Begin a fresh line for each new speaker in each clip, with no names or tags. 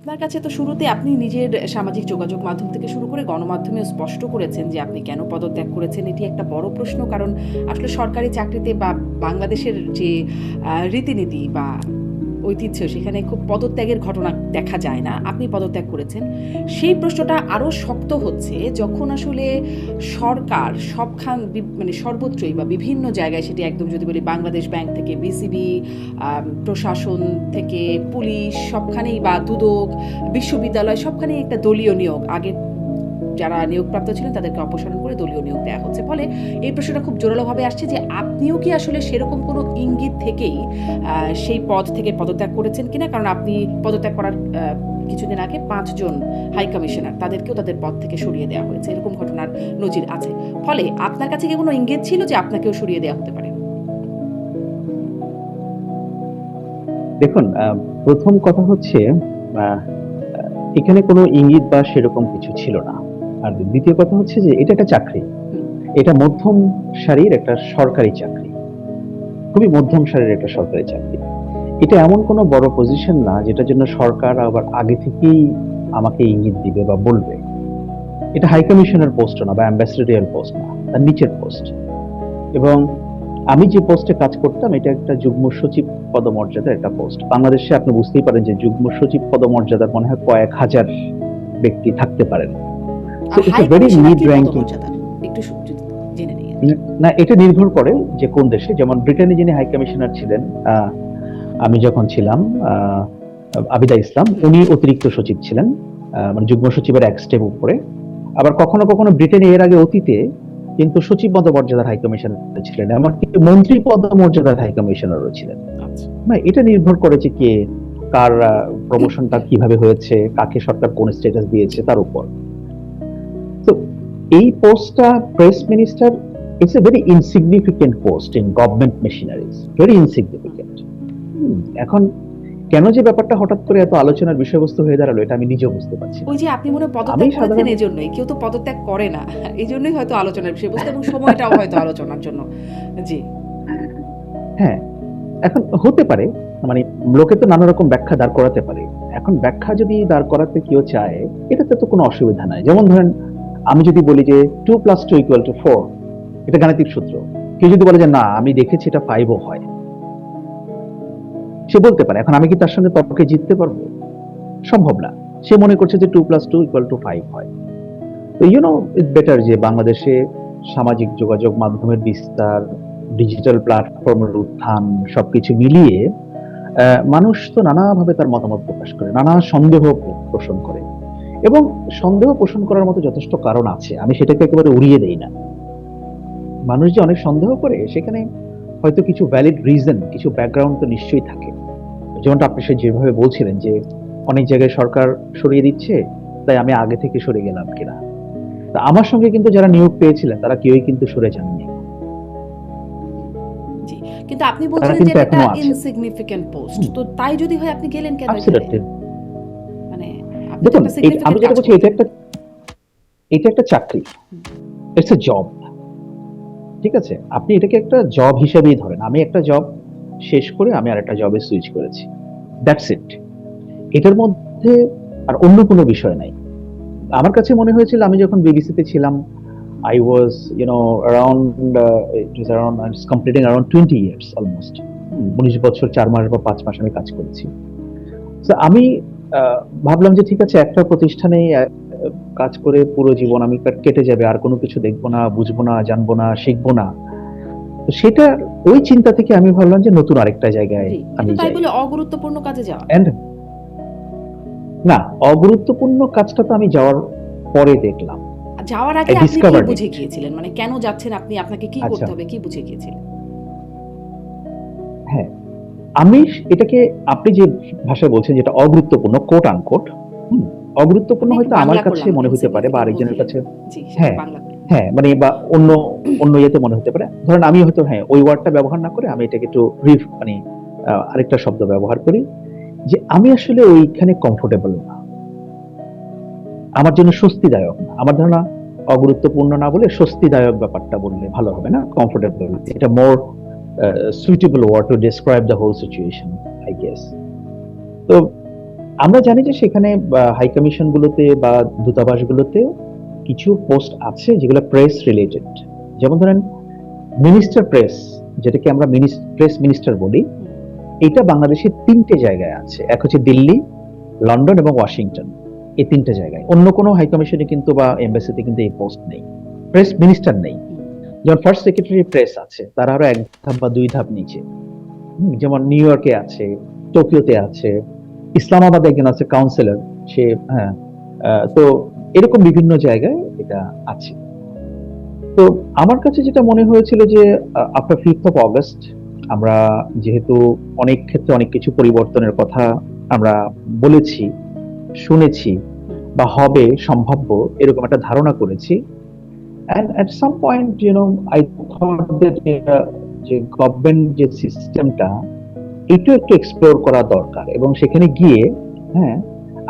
আপনার কাছে তো শুরুতে আপনি নিজের সামাজিক যোগাযোগ মাধ্যম থেকে শুরু করে গণমাধ্যমেও স্পষ্ট করেছেন যে আপনি কেন পদত্যাগ করেছেন। এটি একটা বড় প্রশ্ন। কারণ আসলে সরকারি চাকরিতে বা বাংলাদেশের যে রীতিনীতি বা ঐতিহ্য সেখানে খুব পদত্যাগের ঘটনা দেখা যায় না। আপনি পদত্যাগ করেছেন। সেই প্রশ্নটা আরও শক্ত হচ্ছে যখন আসলে সরকার মানে সর্বত্রই বা বিভিন্ন জায়গায় সেটি একদম যদি বলি বাংলাদেশ ব্যাংক থেকে বিসিবি, প্রশাসন থেকে পুলিশ সবখানেই বা দুদক, বিশ্ববিদ্যালয় সবখানেই একটা দলীয় নিয়োগ। আগে যারা নিয়োগপ্রাপ্ত ছিলেন তাদেরকে অপসারণ করে দলীয় নিয়োগ দেওয়া হচ্ছে। ফলে এই প্রশ্নটা খুব জোরালোভাবে আসছে যে আপনিও কি আসলে সেরকম কোনো ইঙ্গিত থেকেই সেই পদ থেকে পদত্যাগ করেছেন কিনা? কারণ আপনি পদত্যাগ করার কিছুদিন আগে 5 জন হাই কমিশনার তাদেরকেও তাদের পদ থেকে সরিয়ে দেওয়া হয়েছে। এরকম ঘটনার নজির আছে। ফলে আপনার কাছে কি কোনো ইঙ্গিত ছিল যে আপনাকেও সরিয়ে দেওয়া হতে পারে?
দেখুন, প্রথম কথা হচ্ছে আহ, এখানে কোনো ইঙ্গিত বা সেরকম কিছু ছিল না। আর দ্বিতীয় কথা হচ্ছে যে এটা একটা চাকরি। এটা মধ্যম সারির একটা সরকারি চাকরি, খুবই মধ্যম সারির একটা সরকারি চাকরি। এটা এমন কোনো বড় পজিশন না যেটার জন্য সরকার আবার আগে থেকেই আমাকে ইঙ্গিত দিবে বা বলবে। এটা হাই কমিশনার পোস্ট না বা অ্যাম্বাসেডরিয়াল পোস্ট না, তার নিচের পোস্ট। এবং আমি যে পোস্টে কাজ করতাম এটা একটা যুগ্ম সচিব পদমর্যাদার একটা পোস্ট। বাংলাদেশে আপনি বুঝতেই পারেন যে যুগ্ম সচিব পদমর্যাদার মনে হয় কয়েক হাজার ব্যক্তি থাকতে পারেন।
আর
it's
high
a very
commissioner
mid
কি
র্যাঙ্কিং।
পদমর্যাদার? একটু জেনে নিই।
না, এটা নির্ভর করে যে কোন দেশে। যেমন ব্রিটেনে যিনি হাই কমিশনার ছিলেন, আমি যখন ছিলাম, আবিদা ইসলাম, উনি অতিরিক্ত সচিব ছিলেন, মানে যুগ্ম সচিবের এক স্টেপ উপরে। আবার কখনো কখনো ব্রিটেনে এর আগে অতীতে কিন্তু সচিব পদমর্যাদার হাই কমিশনার ছিলেন, এমনকি মন্ত্রী পদমর্যাদার হাই কমিশনারও ছিলেন।
আচ্ছা।
না, এটা নির্ভর করেছে কে কার প্রমোশনটা কিভাবে হয়েছে, কাকে সরকার কোন স্ট্যাটাস দিয়েছে তার উপর। তো এই পোস্টটা press minister, it's a very insignificant post in government machineries, very insignificant. এখন কেন যে ব্যাপারটা হঠাৎ করে এত আলোচনার বিষয়বস্তু হয়ে দাঁড়ালো এটা আমি নিজেও বুঝতে পারছি না।
ওই যে আপনি মনে হয়
আমি
পদত্যাগ করেছেন
সাধারণত
এজন্যই। কেউ তো পদত্যাগ করে না। এজন্যই হয়তো আলোচনার বিষয়বস্তু এবং সময়টাও হয়তো আলোচনার জন্য। জি।
হ্যাঁ, এখন হতে পারে, মানে লোকে তো নানা রকম ব্যাখ্যা দাঁড় করাতে পারে। এখন ব্যাখ্যা যদি দাঁড় করাতে কেউ চায়, এটাতে তো কোনো অসুবিধা নাই। যেমন ধরেন, আমি যদি বলি যে 2+2=4, এটা গাণিতিক সূত্র। কেউ যদি বলে যে না, আমি দেখেছি এটা 5ও হয়, সে বলতে পারে। এখন আমি কি তার সঙ্গে তর্কে জিততে পারবো? সম্ভব না। সে মনে করছে যে 2+2=5 হয়। তো ইটস বেটার যে বাংলাদেশে সামাজিক যোগাযোগ মাধ্যমের বিস্তার, ডিজিটাল প্ল্যাটফর্মের উত্থান, সবকিছু মিলিয়ে মানুষ তো নানাভাবে তার মতামত প্রকাশ করে, নানা সন্দেহ পোষণ করে। এবং সন্দেহ পোষণ করার মতো যথেষ্ট কারণ আছে, আমি সেটাকে একেবারে উড়িয়ে দেই না। মানুষ যে অনেক সন্দেহ করে সেখানে হয়তো কিছু ভ্যালিড রিজন, কিছু ব্যাকগ্রাউন্ড তো নিশ্চয়ই থাকে। যেমনটা আপনি সে যেভাবে বলছিলেন যে অনেক জায়গায় সরকার সরিয়ে দিচ্ছে, তাই আমি আগে থেকে সরে গেলাম কিনা। তা আমার সঙ্গে কিন্তু যারা নিয়োগ পেয়েছিলেন তারা কেউই কিন্তু সরে যাননি।
জি। কিন্তু আপনি
তারা
বলছিলেন যে
কিন্তু
এটা একটা
এখনো আছেন।
Insignificant post. তো তাই যদি হয় আপনি গেলেন কেন এখানে?
অ্যাবসলিউটলি।
মানে আপনি তো
দেখুন,
একটা
আমি
সিগনিফিকেন্ট
যেটা
কাজ
বলছি,
করছেন।
এটা একটা চাকরি,
হুম।
It's a job. ঠিক আছে, আপনি এটাকে একটা জব হিসেবেই ধরেন। আমি একটা জব শেষ করে আমি আরেকটা জবে সুইচ করেছি, দ্যাটস ইট। এটার মধ্যে আর অন্য কোনো বিষয় নাই। আমার কাছে মনে হয়েছিল আমি যখন বিবিসিতে ছিলাম, I was, around, it was around, I was completing around 20 years almost. 19 বছর 4 মাস বা 5 মাস আমি কাজ করেছি। তো আমি আহ, ভাবলাম যে ঠিক আছে, একটা প্রতিষ্ঠানে কাজ করে পুরো জীবন আমি কেটে যাবে, আর কোনো কিছু দেখবো না, বুঝবো না, জানবো না, শিখবো না। তো সেটা, ওই চিন্তা থেকে আমি ভাবলাম যে নতুন আরেকটা জায়গায়
জি।
আমি
কিন্তু তাই
যাই।
বলে অগুরুত্বপূর্ণ কাজে যাওয়া?
এন্ড না, অগুরুত্বপূর্ণ কাজটা তো আমি যাওয়ার পরে দেখলাম।
যাওয়ার
আই
আগে আপনি কি
ডিসকভার্ড ইট।
বুঝে গিয়েছিলেন? মানে কেন যাচ্ছেন আপনি? আপনাকে কি
আচ্ছা,
করতে হবে? কি বুঝে গিয়েছিলেন?
হ্যাঁ, আমি এটাকে, আপনি যে ভাষায় বলছেন যেটা অগুরুত্বপূর্ণ, কোট আনকোট, অগুরুত্বপূর্ণ
আমি একটু
হয়তো আমার
বাংলা
কাছে
করলাম
মনে হতে পারে বা
ইনসিগনিফিকেন্ট
আরেকজনের
বললেন।
কাছে।
জি, সেটা
হ্যাঁ,
বাংলা করলেন। জি।
হ্যাঁ, মানে বা অন্য অন্য ইয়েতে মনে হতে পারে। ধরেন আমি হয়তো, হ্যাঁ, ওই ওয়ার্ডটা ব্যবহার না করে আমি এটাকে একটু মানে আরেকটা শব্দ ব্যবহার করি, যে আমি আসলে ওইখানে কমফোর্টেবল না, আমার জন্য স্বস্তিদায়ক না। আমার ধারণা অগুরুত্বপূর্ণ না বলে স্বস্তিদায়ক ব্যাপারটা বললে ভালো হবে, না কমফোর্টেবল,
আচ্ছা।
এটা more suitable word to describe the whole situation, I guess. তো আমরা জানি যে সেখানে হাই কমিশন গুলোতে বা দূতাবাসগুলোতে কিছু পোস্ট আছে যেগুলো প্রেস রিলেটেড। যেমন ধরেন মিনিস্টার প্রেস, যেটাকে আমরা প্রেস মিনিস্টার বলি, এটা বাংলাদেশের 3টে জায়গায় আছে। এক হচ্ছে দিল্লি, লন্ডন এবং ওয়াশিংটন। এই 3টে জায়গায় অন্য কোনো হাই কমিশনে কিন্তু বা এমবাসিতে কিন্তু এই পোস্ট নেই, প্রেস মিনিস্টার নেই। যেমন ফার্স্ট সেক্রেটারি প্রেস আছে, তার আরো 1 ধাপ বা 2 ধাপ নিচে। যেমন নিউ ইয়র্কে আছে, টোকিওতে আছে, ইসলামাবাদে একজন আছে কাউন্সিলর, সে হ্যাঁ। তো এরকম বিভিন্ন জায়গায় এটা আছে। তো আমার কাছে যেটা মনে হয়েছিল যে আফটার 5 অগস্ট আমরা যেহেতু অনেক ক্ষেত্রে অনেক কিছু পরিবর্তনের কথা আমরা বলেছি, শুনেছি, বা হবে সম্ভাব্য এরকম একটা ধারণা করেছি। And at some point, I thought that যে গভর্নমেন্ট যে সিস্টেমটা একটু একটু এক্সপ্লোর করা দরকার, এবং সেখানে গিয়ে হ্যাঁ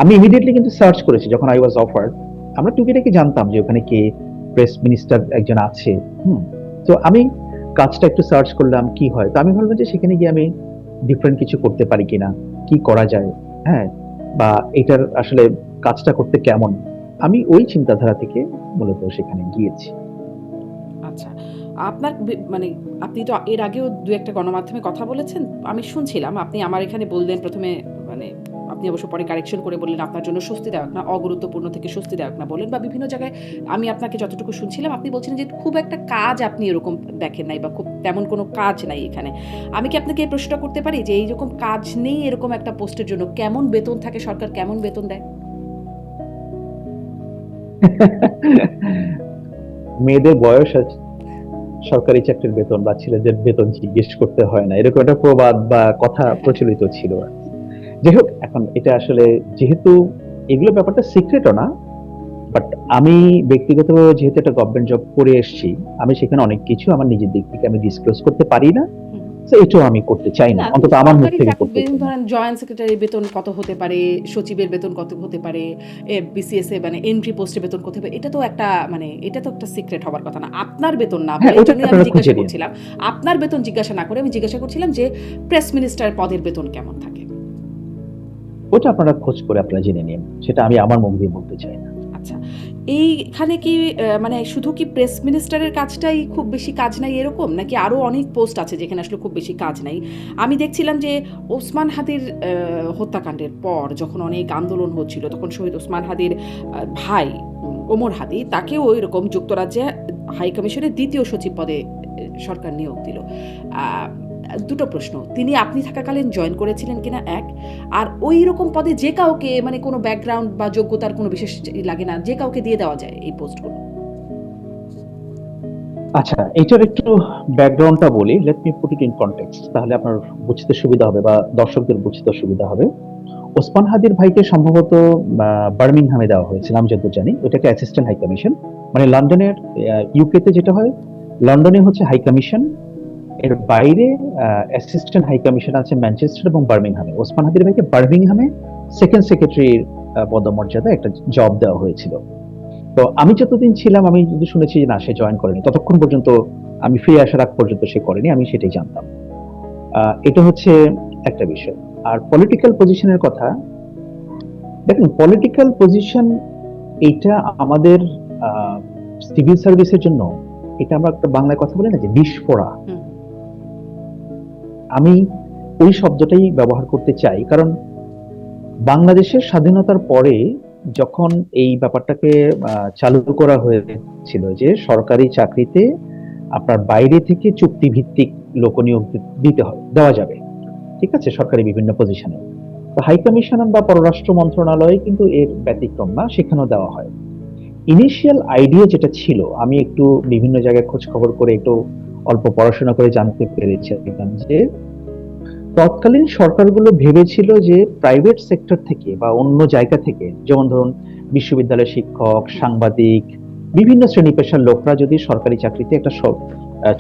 আমি ইমিডিয়েটলি কিন্তু সার্চ করেছি যখন আই ওয়াজ অফার্ড। আমরা টুকিটাকি জানতাম যে ওখানে কে প্রেস মিনিস্টার একজন আছে। তো আমি কাজটা একটু সার্চ করলাম কি হয়। তো আমি ভাবলাম যে সেখানে গিয়ে আমি ডিফারেন্ট কিছু করতে পারি কিনা, কি করা যায়, হ্যাঁ, বা এটার আসলে কাজটা করতে কেমন। আমি ওই চিন্তাধারা থেকে মূলত সেখানে গিয়েছি।
আচ্ছা, আপনার মানে আপনি তো এর আগেও দু একটা গণমাধ্যমে কথা বলেছেন, আমি শুনছিলাম। আপনি আমার এখানে বললেন প্রথমে, মানে আপনি অবশ্য পরে কারেকশন করে বললেন আপনার জন্য স্বস্তিদায়ক না, অগুরুত্বপূর্ণ থেকে স্বস্তিদায়ক না বলেন, বা বিভিন্ন জায়গায় আমি আপনাকে যতটুকু শুনছিলাম আপনি বলছেন যে খুব একটা কাজ আপনি এরকম দেখেন নাই, বা খুব তেমন কোনো কাজ নাই এখানে। আমি কি আপনাকে এই প্রশ্নটা করতে পারি যে এইরকম কাজ নেই এরকম একটা পোস্টের জন্য কেমন বেতন থাকে, সরকার কেমন বেতন দেয়?
মেয়েদের বয়স আছে, সরকারি চাকরির বেতন বা ছেলেদের বেতন জিজ্ঞেস করতে হয় না, এরকম একটা প্রবাদ বা কথা প্রচলিত ছিল। যাই হোক, এখন এটা আসলে যেহেতু এগুলো ব্যাপারটা সিক্রেটও না, বাট আমি ব্যক্তিগতভাবে যেহেতু একটা গভর্নমেন্ট জব করে এসেছি, আমি সেখানে অনেক কিছু আমার নিজের দিক থেকে আমি ডিসক্লোজ করতে পারি না। তো এটাও আমি করতে চাই না,
না,
অন্তত আমার মুখ
সরকারি
থেকে
চাকরি
করতে চাই না।
ধরেন জয়েন্ট সেক্রেটারির বেতন কত হতে পারে, সচিবের বেতন কত হতে পারে, বিসিএস এ মানে এন্ট্রি পোস্টে বেতন কত হবে, এটা তো একটা মানে এটা তো একটা সিক্রেট হওয়ার কথা না। আপনার বেতন না
হ্যাঁ,
বলে, এই
ওটা
জন্যই আমি
আপনারা খুঁজে
জিজ্ঞাসা
নিন।
করছিলাম। আপনার বেতন জিজ্ঞাসা না করে আমি জিজ্ঞাসা করছিলাম যে প্রেস মিনিস্টার পদের বেতন কেমন থাকে।
ওটা আপনারা খোঁজ করে আপনারা জেনে নিন, সেটা আমি আমার মুখ দিয়ে বলতে চাই না।
আচ্ছা, এইখানে কি মানে শুধু কি প্রেস মিনিস্টারের কাজটাই খুব বেশি কাজ নাই এরকম, নাকি আরো অনেক পোস্ট আছে যেখানে আসলে খুব বেশি কাজ নাই? আমি দেখছিলাম যে ওসমান হাদির হত্যাকাণ্ডের পর যখন অনেক আন্দোলন হচ্ছিল, তখন শহীদ ওসমান হাদির ভাই ওমর হাদি, তাকেও ওই রকম যুক্তরাজ্যে হাই কমিশনের 2য় সচিব পদে সরকার নিয়োগ দিল। দুটো প্রশ্ন, তিনি আপনি থাকাকালীন জয়েন করেছিলেন কিনা এক, আর ওই রকম পদে যে কাউকে মানে কোনো ব্যাকগ্রাউন্ড বা যোগ্যতার কোনো বিশেষ লাগে না, যে কাউকে দিয়ে দেওয়া যায় এই পোস্টগুলো?
আচ্ছা, এটার একটু ব্যাকগ্রাউন্ডটা বলি, let me put it in context, তাহলে আপনার বুঝতে সুবিধা হবে বা দর্শকদের বুঝতে সুবিধা হবে। ওসমান হাদির ভাইকে সম্ভবত বার্মিংহামে দেওয়া হয়েছিল, আমি যতদূর জানি। ওটাকে অ্যাসিস্ট্যান্ট হাই কমিশন, মানে লন্ডনের, ইউকেতে যেটা হয়, লন্ডনে হচ্ছে হাই কমিশন, এর বাইরে অ্যাসিস্ট্যান্ট হাই কমিশন আছে ম্যানচেস্টার এবং বার্মিংহামে। ওসমান হাদির ভাইকে বার্মিংহামে সেকেন্ড সেক্রেটারির পদমর্যাদা একটা জব দেওয়া হয়েছিল। তো আমি যতদিন ছিলাম, আমি যদি শুনেছি যে না, সে জয়েন করেনি, ততক্ষণ পর্যন্ত আমি ফিরে আসার আগ পর্যন্ত সে করেনি, আমি সেটাই জানতাম। এটা হচ্ছে একটা বিষয়। আর পলিটিক্যাল পজিশনের কথা, দেখুন, পলিটিক্যাল পজিশন এটা আমাদের সিভিল সার্ভিসের জন্য, এটা আমরা একটা বাংলায় কথা বলি না যে বিষ ফোড়া, আমি ওই শব্দটাই ব্যবহার করতে চাই। কারণ বাংলাদেশের স্বাধীনতার পরে যখন এই ব্যাপারটাকে চালু করা হয়েছিল যে সরকারি চাকরিতে আপনার বাইরে থেকে চুক্তিভিত্তিক লোকনিয়োগ দিতে হবে, দেওয়া যাবে, ঠিক আছে, সরকারি বিভিন্ন পজিশনে। তো হাই কমিশন বা পররাষ্ট্র মন্ত্রণালয়ে কিন্তু এর ব্যতিক্রম না, সেখানেও দেওয়া হয়। ইনিশিয়াল আইডিয়া যেটা ছিল, আমি একটু বিভিন্ন জায়গায় খোঁজ খবর করে একটু অল্প পড়াশোনা করে জানতে পেরেছি যে তৎকালীন সরকারগুলো ভেবেছিল যে প্রাইভেট সেক্টর থেকে বা অন্য জায়গা থেকে, যেমন ধরুন বিশ্ববিদ্যালয়ের শিক্ষক, সাংবাদিক, বিভিন্ন শ্রেণী পেশার লোকরা যদি সরকারি চাকরিতে একটা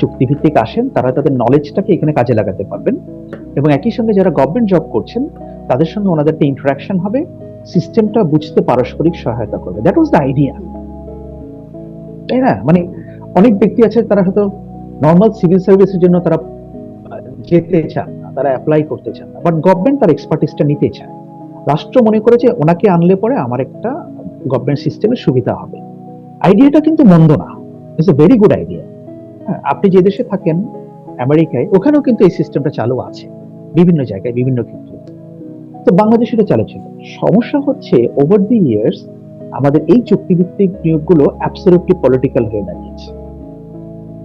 চুক্তিভিত্তিক আসেন, তারা তাদের নলেজটাকে এখানে কাজে লাগাতে পারবেন, এবং একই সঙ্গে যারা গভর্নমেন্ট জব করছেন তাদের সঙ্গে ওনাদের একটা ইন্টারাকশন হবে, সিস্টেমটা বুঝতে পারস্পরিক সহায়তা করবে। দ্যাট ওয়াজ দ্য আইডিয়া, তাই না? মানে অনেক ব্যক্তি আছে, তারা হয়তো নর্মাল সিভিল সার্ভিসের জন্য তারা যেতে চান না, তারা অ্যাপ্লাই করতে চান না, বাট গভর্নমেন্ট তার এক্সপার্টিসটা নিতে চায়। রাষ্ট্র মনে করে যে ওনাকে আনলে পরে আমার একটা গভর্নমেন্ট সিস্টেমের সুবিধা হবে। আইডিয়াটা কিন্তু মন্দ না, it's a very good idea. আপনি যে দেশে থাকেন আমেরিকায়, ওখানেও কিন্তু এই সিস্টেমটা চালু আছে বিভিন্ন জায়গায় বিভিন্ন ক্ষেত্রে। তো বাংলাদেশে এটা চালু ছিল। সমস্যা হচ্ছে ওভার দি ইয়ার্স আমাদের এই চুক্তিভিত্তিক নিয়োগগুলো অ্যাবসলিউটলি পলিটিক্যাল হয়ে দাঁড়িয়েছে।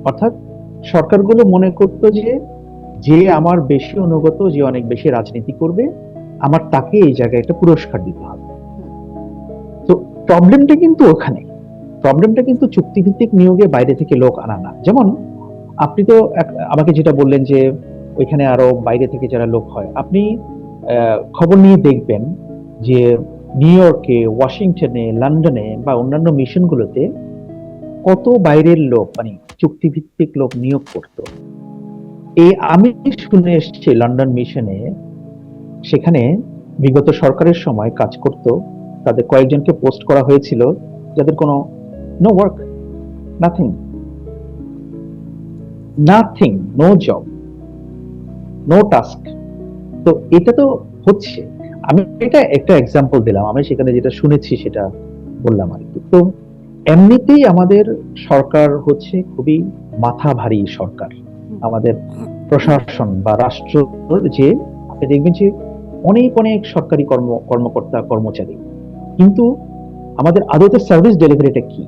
অর্থাৎ সরকারগুলো মনে করতো যে যে আমার বেশি অনুগত, যে অনেক বেশি রাজনীতি করবে, আমার তাকে এই জায়গায় একটা পুরস্কার দিতে হবে। তো প্রবলেমটা কিন্তু ওখানে, প্রবলেমটা কিন্তু চুক্তিভিত্তিক নিয়োগে বাইরে থেকে লোক আনা না। যেমন আপনি তো আমাকে যেটা বললেন যে ওইখানে আরো বাইরে থেকে যারা লোক হয়, আপনি খবর নিয়ে দেখবেন যে নিউ ইয়র্কে, ওয়াশিংটনে, লন্ডনে বা অন্যান্য মিশনগুলোতে কত বাইরের লোক, মানে চুক্তিভিত্তিক লোক নিয়োগ করতো। আমি শুনে এসেছি লন্ডন মিশনে, সেখানে বিগত সরকারের সময় কাজ করত, তাদের কয়েকজনকে পোস্ট করা হয়েছিল যাদের কোনো no work, nothing, nothing, no job, no task. তো এটা তো হচ্ছে, আমি এটা একটা এক্সাম্পল দিলাম, আমি সেখানে যেটা শুনেছি সেটা বললাম আর কি। তো এমনিতেই আমাদের সরকার হচ্ছে খুবই মাথা ভারী সরকার, আমাদের প্রশাসন বা রাষ্ট্র, যে আপনি দেখবেন যে অনেক অনেক সরকারি কর্মকর্তা কর্মচারী, কিন্তু আমাদের আদতে সার্ভিস ডেলিভারিটা কি?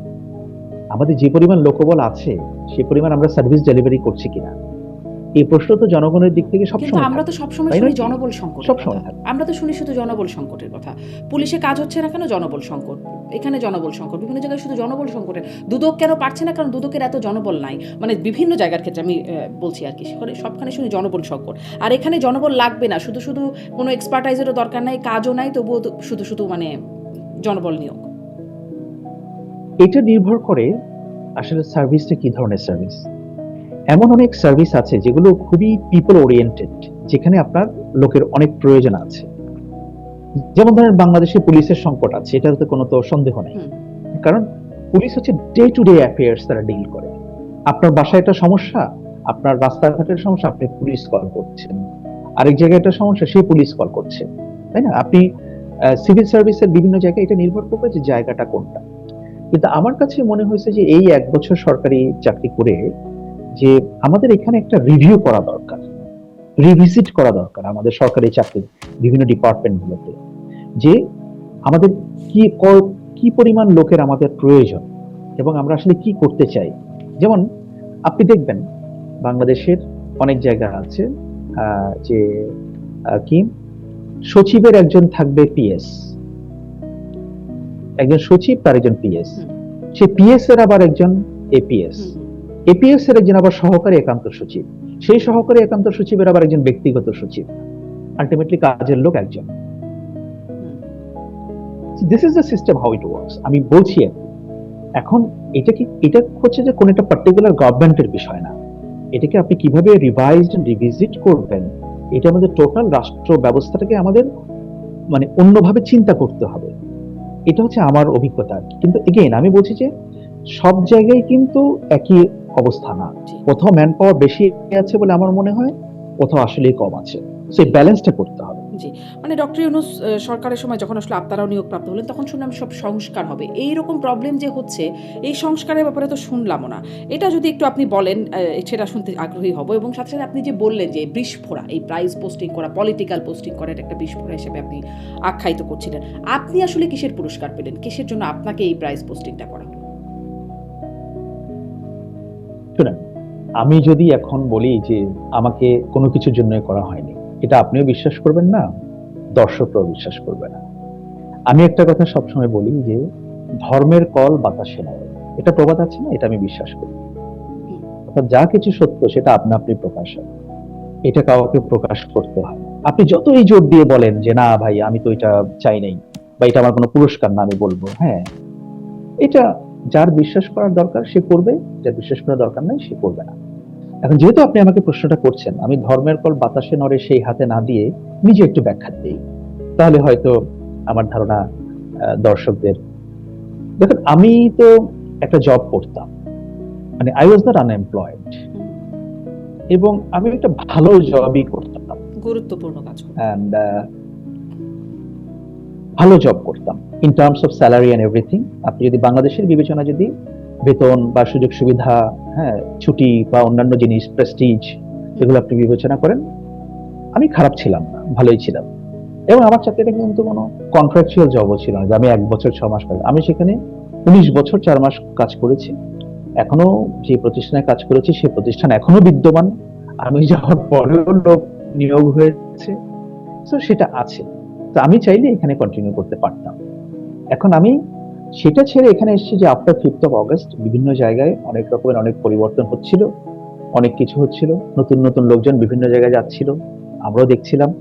আমাদের যে পরিমাণ লোকবল আছে সে পরিমাণ আমরা সার্ভিস ডেলিভারি করছি কিনা, এই প্রশ্ন তো জনগণের দিক থেকে
কিন্তু
সবসময়
আমরা তো সবসময়
তাই
শুনি
নয় কি?
জনবল সংকটের
সবসময়
কথা।
থাকে।
আমরা তো শুনি শুধু জনবল সংকটের কথা। পুলিশে কাজ হচ্ছে না কেন? জনবল সংকট। এখানে জনবল সংকট, বিভিন্ন জায়গায় শুধু জনবল সংকটের। দুদক কেন পারছে না? কারণ দুদকের এত জনবল নাই। মানে বিভিন্ন জায়গার ক্ষেত্রে আমি বলছি আর কি, সবখানে শুনি জনবল সংকট। আর এখানে জনবল লাগবে না, শুধু শুধু কোনো এক্সপার্টাইজেরও দরকার নাই, কাজও নাই, তবুও তো শুধু শুধু মানে জনবল নিয়োগ।
এটা নির্ভর করে আসলে সার্ভিসটা কি ধরনের সার্ভিস। এমন অনেক সার্ভিস আছে যেগুলো খুবই পিপল ওরিয়েন্টেড, যেখানে আপনার লোকের অনেক প্রয়োজন আছে। যেমন ধরেন বাংলাদেশে পুলিশের সংকট আছে, এটাতে কোনো তো সন্দেহ নেই, কারণ পুলিশ হচ্ছে ডে টু ডে অ্যাফেয়ার্স তারা ডিল করে। আপনার বাসায় একটা সমস্যা, আপনার রাস্তাঘাটের সমস্যা, আপনি পুলিশ কল করছেন। আরেক জায়গায় একটা সমস্যা, সে পুলিশ কল করছে, তাই না? আপনি সিভিল সার্ভিসের বিভিন্ন জায়গায় এটা নির্ভর করবে যে জায়গাটা কোনটা। কিন্তু আমার কাছে মনে হয়েছে যে এই 1 বছর সরকারি চাকরি করে যে আমাদের এখানে একটা রিভিউ করা দরকার, রিভিজিট করা দরকার আমাদের সরকারি চাকরির বিভিন্ন ডিপার্টমেন্ট গুলোতে, যে আমাদের কি পরিমাণ লোকের আমাদের প্রয়োজন এবং আমরা আসলে কি করতে চাই। যেমন আপনি দেখবেন বাংলাদেশের অনেক জায়গা আছে যে কি সচিবের একজন থাকবে পিএস, একজন সচিব তার একজন পিএস, সে পিএস এর আবার একজন এপিএস, এপিএস এর একজন আবার সহকারী একান্ত সচিব, সেই সহকারী একান্ত সচিবের আবার একজন ব্যক্তিগত সচিব, আলটিমেটলি কাজের লোক একজন। This is the system how it works. আমি বলছি এখন এটা হচ্ছে যে কোন একটা পার্টিকুলার গভর্নমেন্টের বিষয় না, এটাকে আপনি কিভাবে রিভাইজড এন্ড রিভিজিট করবেন, এটা আমাদের টোটাল রাষ্ট্র ব্যবস্থাটাকে আমাদের মানে অন্যভাবে চিন্তা করতে হবে। এটা হচ্ছে আমার অভিজ্ঞতা। কিন্তু এগেইন আমি বলছি যে সব জায়গায় কিন্তু একই অবস্থা না, কোথাও ম্যান পাওয়ার বেশি আছে বলে আমার মনে হয়, কোথাও আসলে কম আছে, সেই ব্যালেন্সটা করতে হবে।
জি, মানে ডক্টর ইউনূস সরকারের সময় যখন আসলে আপনারাও নিয়োগপ্রাপ্ত হলেন, তখন শুনলাম সব সংস্কার হবে। এইরকম প্রবলেম যে হচ্ছে, এই সংস্কারের ব্যাপারে তো শুনলামও না। এটা যদি একটু আপনি বলেন, সেটা শুনতে আগ্রহী হব। এবং সাথে সাথে আপনি যে বললেন যে বিস্ফোরা, এই প্রাইজ পোস্টিং করা, পলিটিক্যাল পোস্টিং করার একটা বিস্ফোরা হিসেবে আপনি আখ্যায়িত করছিলেন। আপনি আসলে কিসের পুরস্কার পেলেন? কিসের জন্য আপনাকে এই প্রাইজ পোস্টিংটা করা হলো?
শুনেন, আমি যদি এখন বলি যে আমাকে কোনো কিছুর জন্য করা হয়নি, এটা আপনিও বিশ্বাস করবেন না, দর্শকরাও বিশ্বাস করবে না। আমি একটা কথা সবসময় বলি যে ধর্মের কল বাতাসে নয়, এটা প্রবাদ আছে না, এটা আমি বিশ্বাস করি। অর্থাৎ যা কিছু সত্য সেটা আপনা আপনি প্রকাশ হয়, এটা কাউকে প্রকাশ করতে হয়। আপনি যতই জোর দিয়ে বলেন যে না ভাই আমি তো এটা চাই নাই, বা এটা আমার কোনো পুরস্কার না, আমি বলবো হ্যাঁ, এটা যার বিশ্বাস করার দরকার সে করবে, যার বিশ্বাস করার দরকার নাই সে করবে না। এখন যেহেতু আপনি আমাকে প্রশ্নটা করছেন, আমি ধর্মের কল বাতাসে নড়ে সেই হাতে না দিয়ে নিজে একটু ব্যাখ্যা দিই, তাহলে হয়তো আমার ধারণা দর্শকদের। দেখুন, আমি তো একটা জব করতাম, মানে আই ওয়াজ নট আনএমপ্লয়েড, এবং আমি একটা ভালো জবই করতাম,
গুরুত্বপূর্ণ কাজ।
এন্ড ভালো জব করতাম in terms of salary and everything. আপনি যদি বাংলাদেশের বিবেচনা যদি বেতন বা সুযোগ সুবিধা, হ্যাঁ, ছুটি বা অন্যান্য জিনিস, প্রেস্টিজ, এগুলো আপনি বিবেচনা করেন, আমি খারাপ ছিলাম না, ভালোই ছিলাম। এবং আমার চাকরিটা কিন্তু কোনো কন্ট্রাকচুয়াল জবও ছিল না যে আমি 1 বছর 6 মাস কাজ, আমি সেখানে 19 বছর 4 মাস কাজ করেছি। এখনো যে প্রতিষ্ঠানে কাজ করেছি সেই প্রতিষ্ঠান এখনো বিদ্যমান, আমি যাওয়ার পরেও লোক নিয়োগ হয়েছে, তো সেটা আছে। তো আমি চাইলে এখানে কন্টিনিউ করতে পারতাম। এখন আমি সেটা ছেড়ে এখানে এসেছি যে আফটার 5th অফ অগাস্ট বিভিন্ন জায়গায় অনেক রকমের অনেক পরিবর্তন হচ্ছিল, অনেক কিছু হচ্ছিল, নতুন নতুন লোকজন বিভিন্ন জায়গায় যাচ্ছিল, আমরাও দেখছিলাম।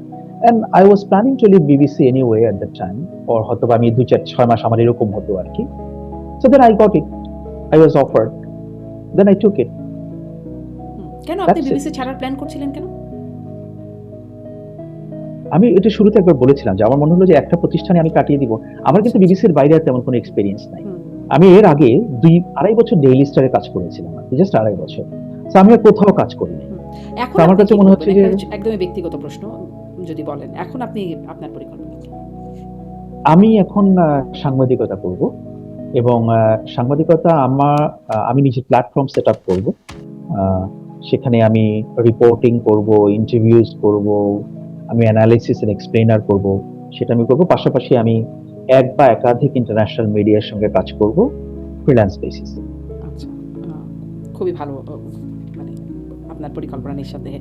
And I was planning to leave BBC anyway at that time, or হয়তো আমি 2-4-6 মাস আমার এরকম হতো আর কি। So then I got it. I was offered. Then I took it.
কেন আপনি
That's it.
বিবিসি ছাড়ার প্ল্যান করছিলেন কেন?
আমি এটা শুরুতে একবার বলেছিলাম যে আমার মনে হলো যে একটা প্রতিষ্ঠানে আমি কাটিয়ে দিব। আমার কিন্তু বিবিসির বাইরে আর তেমন কোনো এক্সপেরিয়েন্স নাই। আমি এর আগে 2-2.5 বছর ডেইলি স্টারে কাজ করেছিলাম, জাস্ট 2.5 বছর। তো আমি আর কোথাও কাজ করিনি।
এখন
তো আমার
আপনি
কাছে
কি
মনে
করবেন?
হচ্ছে যে
একটা একদমই ব্যক্তিগত প্রশ্ন যদি বলেন, এখন আপনি আপনার পরিকল্পনা কি?
আমি এখন সাংবাদিকতা করব, এবং সাংবাদিকতা আমি নিজের প্ল্যাটফর্ম সেট আপ করবো। সেখানে আমি রিপোর্টিং করব, ইন্টারভিউজ করব, আমি অ্যানালিসিস এন্ড এক্সপ্লেনার করব, সেটা আমি করব। পাশাপাশি আমি এক বা একাধিক ইন্টারন্যাশনাল মিডিয়ার সঙ্গে কাজ করব ফ্রিল্যান্স বেসিসে।
আচ্ছা, খুবই ভালো মানে আপনার পরিকল্পনা নিঃসন্দেহে।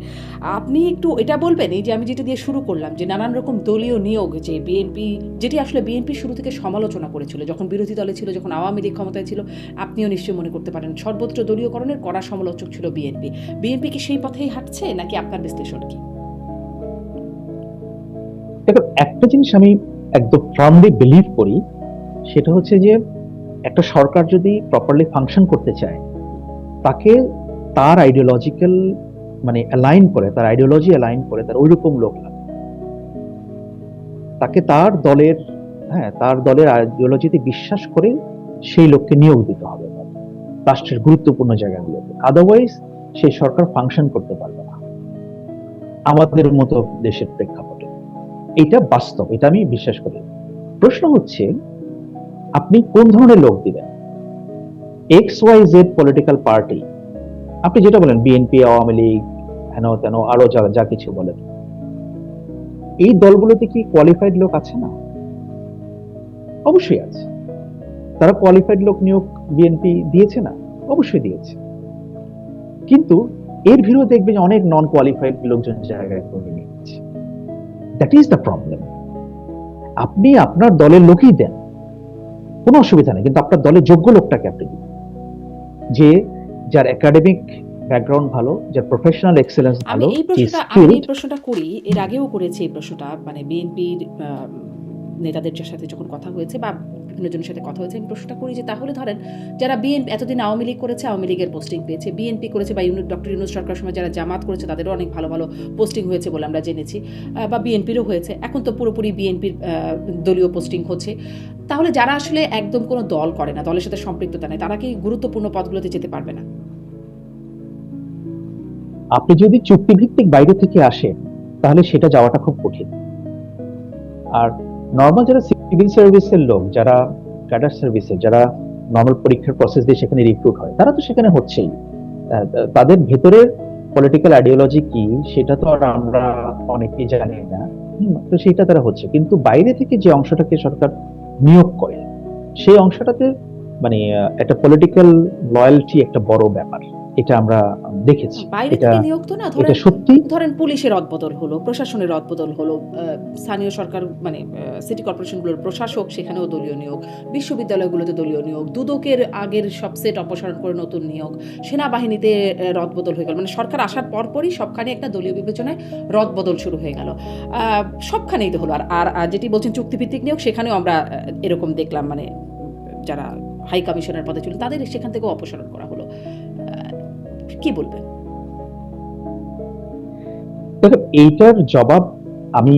আপনি একটু এটা বলবেন, এই যে আমি যেটা দিয়ে শুরু করলাম যে নানান রকম দলীয় নিয়োগ, যে বিএনপি, যেটি আসলে বিএনপি শুরু থেকে সমালোচনা করেছিল যখন বিরোধী দলে ছিল, যখন আওয়ামী লীগ ক্ষমতায় ছিল, আপনিও নিশ্চয়ই মনে করতে পারেন সর্বত্র দলীয়করণের কড়া সমালোচক ছিল বিএনপি। বিএনপি কি সেই পথেই হাঁটছে, নাকি আপনার বিশ্লেষণ কি?
দেখুন, একটা জিনিস আমি একদম ফার্মলি বিলিভ করি, সেটা হচ্ছে যে একটা সরকার যদি প্রপারলি ফাংশন করতে চায়, তাকে তার আইডিওলজিক্যাল মানে অ্যালাইন করে, তার আইডিওলজি অ্যালাইন করে তার ওইরকম লোক লাগে। তাকে তার দলের আইডিওলজিতে বিশ্বাস করে সেই লোককে নিয়োগ দিতে হবে রাষ্ট্রের গুরুত্বপূর্ণ জায়গাগুলোতে। আদারওয়াইজ সেই সরকার ফাংশন করতে পারবে না আমাদের মতো দেশের প্রেক্ষাপটে। এটা বাস্তব, এটা আমি বিশ্বাস করি। প্রশ্ন হচ্ছে আপনি কোন ধরনের লোক দিবেন। XYZ পলিটিক্যাল পার্টি, আপনি যেটা বলেন বিএনপি, আওয়ামী লীগ, হেন তেন আরো যা কিছু বলেন, এই দলগুলোতে কি কোয়ালিফাইড লোক আছে না? অবশ্যই আছে। তারা কোয়ালিফাইড লোক নিয়োগ বিএনপি দিয়েছে না? অবশ্যই দিয়েছে। কিন্তু এর ভিড়ও দেখবে যে অনেক নন কোয়ালিফাইড লোকজন জায়গায় করে নিচ্ছে। That is the problem. আপনি আপনার দলের লোকই দেন, কোনো অসুবিধা নেই, কিন্তু আপনার দলের যোগ্য লোকটাকে আপনি দিন, যে যার একাডেমিক ব্যাকগ্রাউন্ড ভালো, যার প্রফেশনাল এক্সেলেন্স ভালো,
আমি এই প্রশ্নটা করি, এর আগেও করেছি এই প্রশ্নটা, মানে বিএনপির নেতাদের সাথে যখন কথা হয়েছে বা বিভিন্ন জনের সাথে কথা হয়েছে, আমি প্রশ্নটা করি যে তাহলে ধরেন যারা বিএনপি এতদিন আওয়ামী লীগ করেছে, আওয়ামী লীগের পোস্টিং পেয়েছে, বিএনপি করেছে বা ডক্টর ইউনূস সরকার সময় যারা জামাত করেছে তাদেরও অনেক ভালো ভালো পোস্টিং হয়েছে বলে আমরা জেনেছি, বা বিএনপিরও হয়েছে, এখন তো পুরোপুরি বিএনপির দলীয় পোস্টিং হচ্ছে। তাহলে যারা আসলে একদম কোনো দল করে না, দলের সাথে সম্পৃক্ততা নেই, তারা কি গুরুত্বপূর্ণ পদগুলোতে যেতে পারবে না?
আপনি যদি চুক্তিভিত্তিক বাইরে থেকে আসেন তাহলে সেটা যাওয়াটা খুব কঠিন। আর নর্মাল যারা সিভিল সার্ভিসের লোক, যারা ক্যাডার সার্ভিসের, যারা নর্মাল পরীক্ষার প্রসেস দিয়ে সেখানে রিক্রুট হয়, তারা তো সেখানে হচ্ছেই। তাদের ভেতরের পলিটিক্যাল আইডিওলজি কি সেটা তো আর আমরা অনেকেই জানি না, তো সেটা তারা হচ্ছে। কিন্তু বাইরে থেকে যে অংশটাকে সরকার নিয়োগ করে, সেই অংশটাতে মানে একটা পলিটিক্যাল লয়্যালটি একটা বড় ব্যাপার, এটা আমরা দেখেছি।
বাইরে থেকে নিয়োগ তো না,
এটা সত্যি।
ধরেন পুলিশের রদবদল হলো, প্রশাসনের রদবদল হলো, স্থানীয় সরকার মানে সিটি কর্পোরেশনগুলোর প্রশাসক, সেখানেও দলীয় নিয়োগ, বিশ্ববিদ্যালয়গুলোতে দলীয় নিয়োগ, দুদকের আগের সব সেট অপসারণ করে নতুন নিয়োগ, সেনাবাহিনীতে রদবদল হয়ে গেল, মানে সরকার আসার পরপরই সবখানে একটা দলীয় বিবেচনায় রদবদল শুরু হয়ে গেল, সবখানেই তো হলো। আর যেটি বলছেন চুক্তিভিত্তিক নিয়োগ, সেখানেও আমরা এরকম দেখলাম, মানে যারা হাই কমিশনার পদে ছিল তাদের সেখান থেকেও অপসারণ করা হলো। কি বলবেন?
দেখো, এইটার জবাব আমি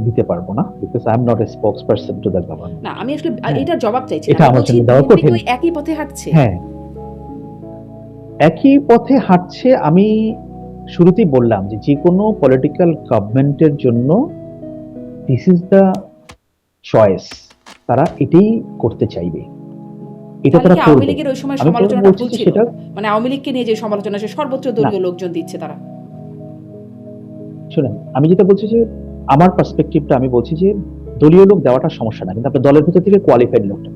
দিতে পারবো না, because I am not a spokesperson to the government.
না, আমি আসলে এটার জবাব চাইছি।
এটা আমার জন্য দেওয়া কঠিন।
একই পথে হাঁটছে।
হ্যাঁ, একই পথে হাঁটছে। আমি শুরুতেই বললাম যে যে কোনো পলিটিক্যাল গভর্নমেন্টের জন্য দিস ইজ দ্য চয়েস, তারা এটাই করতে চাইবে, এটা
তাহলে
তারা
কি আওয়ামী
করবে।
লীগের ওই সময়
আমি কেন
সমালোচনাটা
বলছি
ভুল
যে
ছিল?
সেটা
মানে আওয়ামী লীগকে নিয়ে যে সমালোচনা সে সর্বোচ্চ
না,
দলীয় লোকজন দিচ্ছে তারা।
শুনেন আমি যেটা বলছি যে আমার পার্সপেক্টিভটা আমি বলছি যে দলীয় লোক দেওয়াটা সমস্যা না, কিন্তু আপনার দলের ভিতর থেকে কোয়ালিফাইড লোকটা,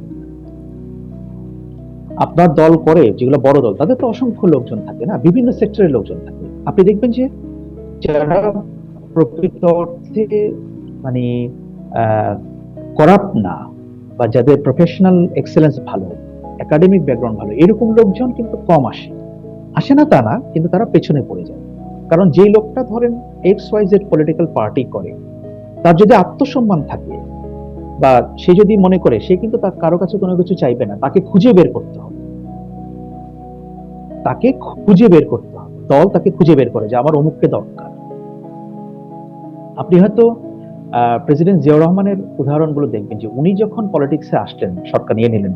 আপনার দল করে যেগুলো বড় দল তাদের তো অসংখ্য লোকজন থাকে না, বিভিন্ন সেক্টরের লোকজন থাকে। আপনি দেখবেন যে যারা প্রকৃত অর্থে মানে করাপ্ট না, বা যাদের প্রফেশনাল এক্সেলেন্স ভালো, একাডেমিক ব্যাকগ্রাউন্ড ভালো, এরকম লোকজন কিন্তু কম আসে। আসে না তা না, কিন্তু তারা পেছনে পড়ে যায়। কারণ যেই লোকটা ধরেন X Y Z political party করে, তার যদি আত্মসম্মান থাকে বা সে যদি মনে করে, সে কিন্তু তার কারো কাছে কোনো কিছু চাইবে না, তাকে খুঁজে বের করতে হবে, তাকে খুঁজে বের করতে হবে, দল তাকে খুঁজে বের করে যে আমার অমুককে দরকার। আপনি হয়তো প্রেসিডেন্ট জিয়াউর রহমানের উদাহরণগুলো দেখবেন যে উনি যখন পলিটিক্সে আসলেন, সরকার নিয়ে নিলেন,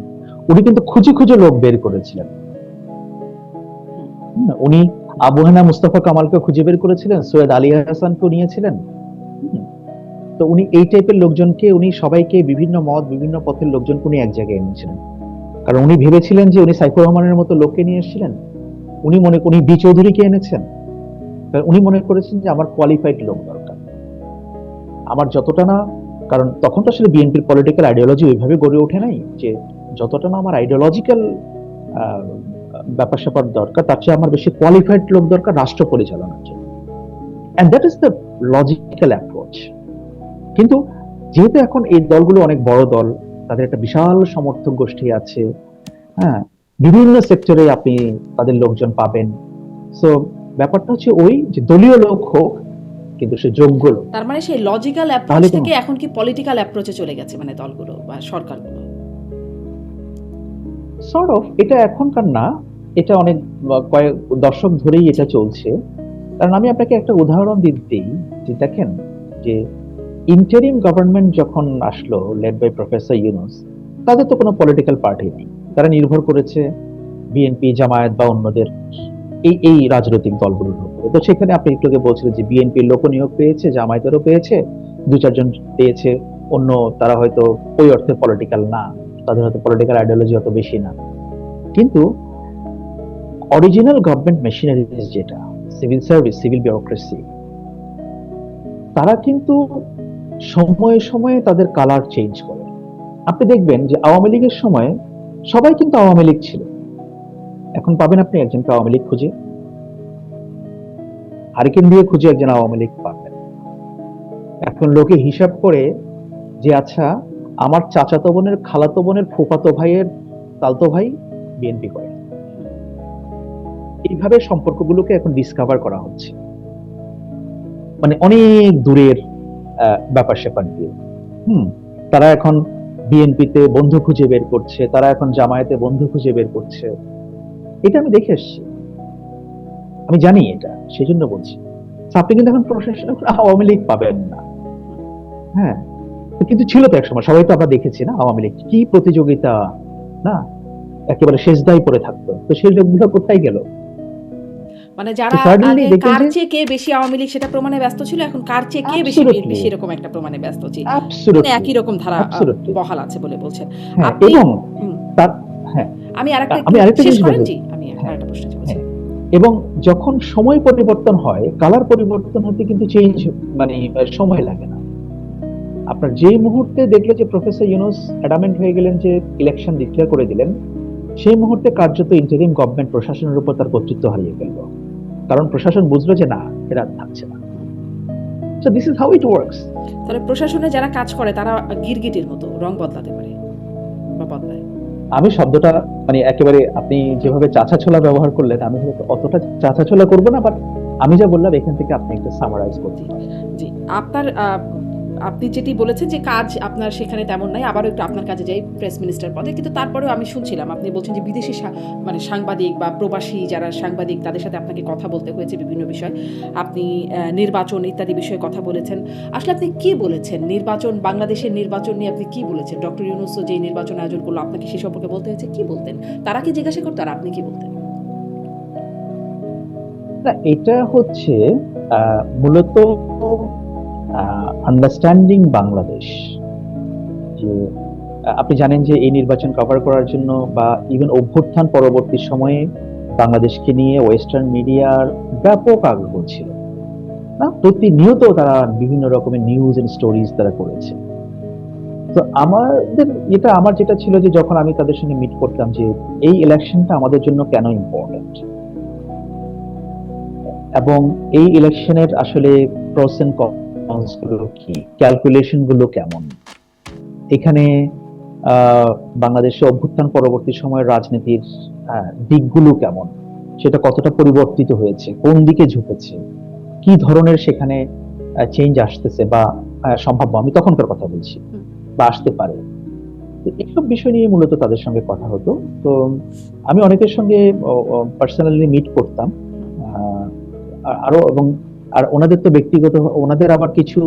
উনি কিন্তু খুঁজে খুঁজে লোক বের করেছিলেন। উনি আবু হানা মুস্তাফা কামালকে খুঁজে বের করেছিলেন, সৈয়দ আলী হাসানকে নিয়েছিলেন। হুম, তো উনি এই টাইপের লোকজনকে, উনি সবাইকে বিভিন্ন মত বিভিন্ন পথের লোকজনকে উনি এক জায়গায় এনেছিলেন। কারণ উনি ভেবেছিলেন যে উনি সাইফুর রহমানের মতো লোককে নিয়ে এসেছিলেন। উনি বি চৌধুরীকে এনেছেন, কারণ উনি মনে করেছেন যে আমার কোয়ালিফাইড লোক দরকার, আমার যতটা না, কারণ তখন তো আসলে বিএনপির পলিটিক্যাল আইডিওলজি ওইভাবে গড়ে ওঠে নাই যে যতটা না আমার আইডিওলজিক্যাল ব্যাপার স্যাপার দরকার, তার চেয়ে আমার বেশি কোয়ালিফাইড লোক দরকার রাষ্ট্র পরিচালনার জন্য। And that is the logical approach. কিন্তু যেহেতু এখন এই দলগুলো অনেক বড় দল, তাদের একটা বিশাল সমর্থক গোষ্ঠী আছে, হ্যাঁ, বিভিন্ন সেক্টরে আপনি তাদের লোকজন পাবেন। সো ব্যাপারটা হচ্ছে ওই যে দলীয় লোক হোক, কিন্তু সে যোগ্য লোক।
তার মানে সেই লজিক্যাল
তাহলে
অ্যাপ্রোচ
কোনো
থেকে এখন কি পলিটিক্যাল অ্যাপ্রোচে চলে গেছে মানে দলগুলো বা সরকারগুলো?
সর্ট অফ, এটা এখনকার না, এটা অনেক কয়েক দশক ধরেই এটা চলছে। কারণ আমি আপনাকে একটা উদাহরণ দিতেই, যে দেখেন যে ইন্টারিম গভর্নমেন্ট যখন আসলো লেড বাই প্রফেসর ইউনূস, তাদের তো কোনো পলিটিক্যাল পার্টি নেই, তারা নির্ভর করেছে বিএনপি, জামায়াত বা অন্যদের এই এই রাজনৈতিক দলগুলোর উপরে। তো সেখানে আপনি একটু আগে বলছিলেন যে বিএনপির লোক নিয়োগ পেয়েছে, জামায়াতেরও পেয়েছে, দু চারজন পেয়েছে অন্য, তারা হয়তো ওই অর্থে পলিটিক্যাল না, তাদের হয়তো পলিটিক্যাল আইডিওলজি অত বেশি না। কিন্তু অরিজিনাল গভর্নমেন্ট মেশিনারিজ যেটা সিভিল সার্ভিস, সিভিল বিউরোক্রেসি, তারা কিন্তু সময়ে সময়ে তাদের কালার চেঞ্জ করে। আপনি দেখবেন যে আওয়ামী লীগের সময় সবাই কিন্তু আওয়ামী লীগ ছিল, এখন পাবেন আপনি একজনকে আওয়ামী লীগ খুঁজে, হারিকেন দিয়ে খুঁজে একজন আওয়ামী লীগ পাবেন। এখন লোকে হিসাব করে যে আচ্ছা, আমার চাচাতো বোনের, খালাতো বোনের, ফুফাতো ভাইয়ের তালতো ভাই বিএনপি করে। এইভাবে সম্পর্কগুলোকে এখন ডিসকভার করা হচ্ছে, মানে অনেক দূরের ব্যাপার স্যাপার দিয়ে। হুম, তারা এখন বিএনপিতে বন্ধু খুঁজে বের করছে, তারা এখন জামায়াতে বন্ধু খুঁজে বের করছে। এটা আমি দেখে এসেছি, আমি জানি এটা, সেই জন্য বলছি। So, আপনি কিন্তু এখন প্রশাসন আওয়ামী লীগ পাবেন না। হ্যাঁ, তো কিন্তু ছিল তো একসময়, সবাই তো আমরা দেখেছি না আওয়ামী লীগ কি প্রতিযোগিতা, না একেবারে শেষদায় পড়ে থাকতো, তো সেই লোকগুলো কোথায় গেল?
মানে
তো
যারা
সাডেনলি
আগে
দেখবেন
কার
যে
চেয়ে কে বেশি আওয়ামী লীগ সেটা প্রমাণে ব্যস্ত ছিল, এখন কার চেয়ে কে বেশি বিএনপি
অ্যাবসলিউটলি,
সেরকম একটা প্রমাণে ব্যস্ত। জি, মানে
অ্যাবসলিউটলি,
একই রকম ধারা
অ্যাবসলিউটলি।
বহাল আছে বলে বলছেন
হ্যাঁ,
আপনি।
এবং
হুম,
তার, হ্যাঁ,
আমি আরেকটা একটু
আমি আরেকটা
শেষ
জিনিস
করেন।
বলবো।
জি, আমি
হ্যাঁ,
আরেকটা প্রশ্ন বলছি।
হ্যাঁ, এবং যখন সময় পরিবর্তন হয়, কালার পরিবর্তন হতে কিন্তু চেঞ্জ, মানে সময় লাগে না। আপনার যে মুহূর্তে দেখলো যে প্রফেসর ইউনূস অ্যাডামেন্ট হয়ে গেলেন যে ইলেকশন ডিক্লেয়ার করে দিলেন, সেই মুহূর্তে কার্যত ইন্টারিম গভর্নমেন্ট প্রশাসনের উপর তার কর্তৃত্ব হারিয়ে ফেললো, কারণ প্রশাসন বুঝলো যে না, এরা থাকছে না। So this is how it works.
তাহলে প্রশাসনে যারা কাজ করে তারা গিরগিটির মতো রং বদলাতে পারে বা বদলায়।
আমি শব্দটা মানে একেবারে আপনি যেভাবে চাচা ছোলা ব্যবহার করলেন, আমি হয়তো অতটা চাচা ছোলা করবো না, বাট আমি যা বললাম এখান থেকে আপনি একটু সামারাইজ করতে
জি,
পারেন।
জি। আপনার আপনি যেটি বলেছেন যে কাজ আপনার সেখানে তেমন নাই, আবারও একটু আপনার কাজে যাই প্রেস মিনিস্টার পদে, কিন্তু তারপরেও আমি শুনছিলাম আপনি বলছেন যে বিদেশি মানে সাংবাদিক বা প্রবাসী যারা সাংবাদিক তাদের সাথে আপনাকে কথা বলতে হয়েছে বিভিন্ন বিষয়, আপনি নির্বাচন ইত্যাদি বিষয়ে কথা বলেছেন। আসলে আপনি কি বলেছেন নির্বাচন, বাংলাদেশের নির্বাচন নিয়ে আপনি কি বলেছেন? ডক্টর ইউনূসও যে নির্বাচন আয়োজন করলো আপনাকে সে সম্পর্কে বলতে হয়েছে, কি বলতেন? তারা কি জিজ্ঞাসা করতো আর আপনি কি বলতেন?
না, এটা হচ্ছে মূলত আন্ডারস্ট্যান্ডিং বাংলাদেশ, যে আপনি জানেন যে এই নির্বাচন কভার করার জন্য বা ইভেন অভ্যুত্থান পরবর্তী সময়ে বাংলাদেশকে নিয়ে ওয়েস্টার্ন মিডিয়ার ব্যাপক আগ্রহ ছিল না, প্রতিনিয়ত তারা বিভিন্ন রকমের নিউজ এন্ড স্টোরিজ তারা করেছে। তো আমার যেটা ছিল যে যখন আমি তাদের সঙ্গে মিট করতাম যে এই ইলেকশনটা আমাদের জন্য কেন ইম্পর্টেন্ট এবং এই ইলেকশনের আসলে প্রস এন্ড কনস গুলো কি, ক্যালকুলেশন গুলো কেমন, এখানে বাংলাদেশে অভ্যুত্থান পরবর্তী সময়ের রাজনীতির দিকগুলো কেমন, সেটা কতটা পরিবর্তিত হয়েছে, কোন দিকে ঝুঁকেছে, কি ধরনের সেখানে চেঞ্জ আসতেছে বা সম্ভাব্য, আমি তখনকার কথা বলছি, বা আসতে পারে। তো এইসব বিষয় নিয়ে মূলত তাদের সঙ্গে কথা হতো। তো আমি অনেকের সঙ্গে পার্সোনালি মিট করতাম আরো, এবং আর ওনাদের তো ব্যক্তিগত, ওনাদের আবার কিছু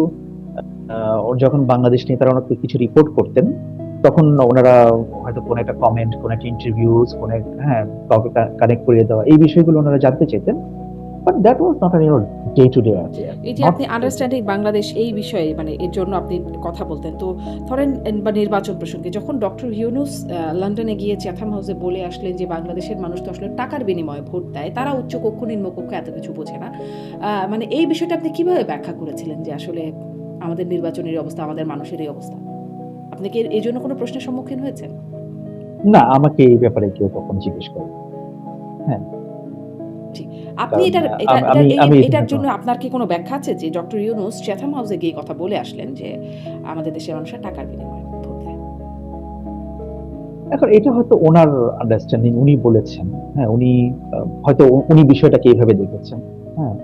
যখন বাংলাদেশ নিয়ে তারা অনেক কিছু রিপোর্ট করতেন, তখন ওনারা হয়তো কোনো একটা কমেন্ট, কোনো একটা ইন্টারভিউজ, কোনো কাউকে কানেক্ট করিয়ে দেওয়া, এই বিষয়গুলো ওনারা জানতে চাইতেন। But that was not day to day.
এই যে আপনি আন্ডারস্ট্যান্ডিং বাংলাদেশ এই বিষয়ে মানে এর জন্য আপনি কথা বলতেন, তো ধরেন বা নির্বাচন প্রসঙ্গে যখন ডক্টর ইউনূস লন্ডনে গিয়ে চ্যাথাম হাউসে বলে আসলেন যে বাংলাদেশের মানুষ তো আসলে টাকার বিনিময়ে ভোট দেয়, তারা উচ্চ কক্ষ নিম্ন কক্ষ এত কিছু বোঝে না, মানে এই বিষয়টা আপনি কিভাবে ব্যাখ্যা করেছিলেন যে আসলে আমাদের নির্বাচনের অবস্থা, আমাদের মানুষের এই অবস্থা? আপনি কি এই জন্য কোনো প্রশ্নের সম্মুখীন হয়েছেন?
না, আমাকে এই ব্যাপারে কেউ কখনো জিজ্ঞেস করে। হ্যাঁ,
আপনি এটার জন্য আপনার কি কোনো ব্যাখ্যা আছে যে ডক্টর ইউনূস চ্যাথাম হাউসে গিয়ে কথা বলে আসলেন যে আমাদের দেশের মানুষের টাকার বিনিময়ে ভোট দেয়?
এখন এটা হয়তো ওনার আন্ডারস্ট্যান্ডিং, উনি বলেছেন। হ্যাঁ, উনি হয়তো উনি বিষয়টাকে এইভাবে দেখেছেন। হ্যাঁ,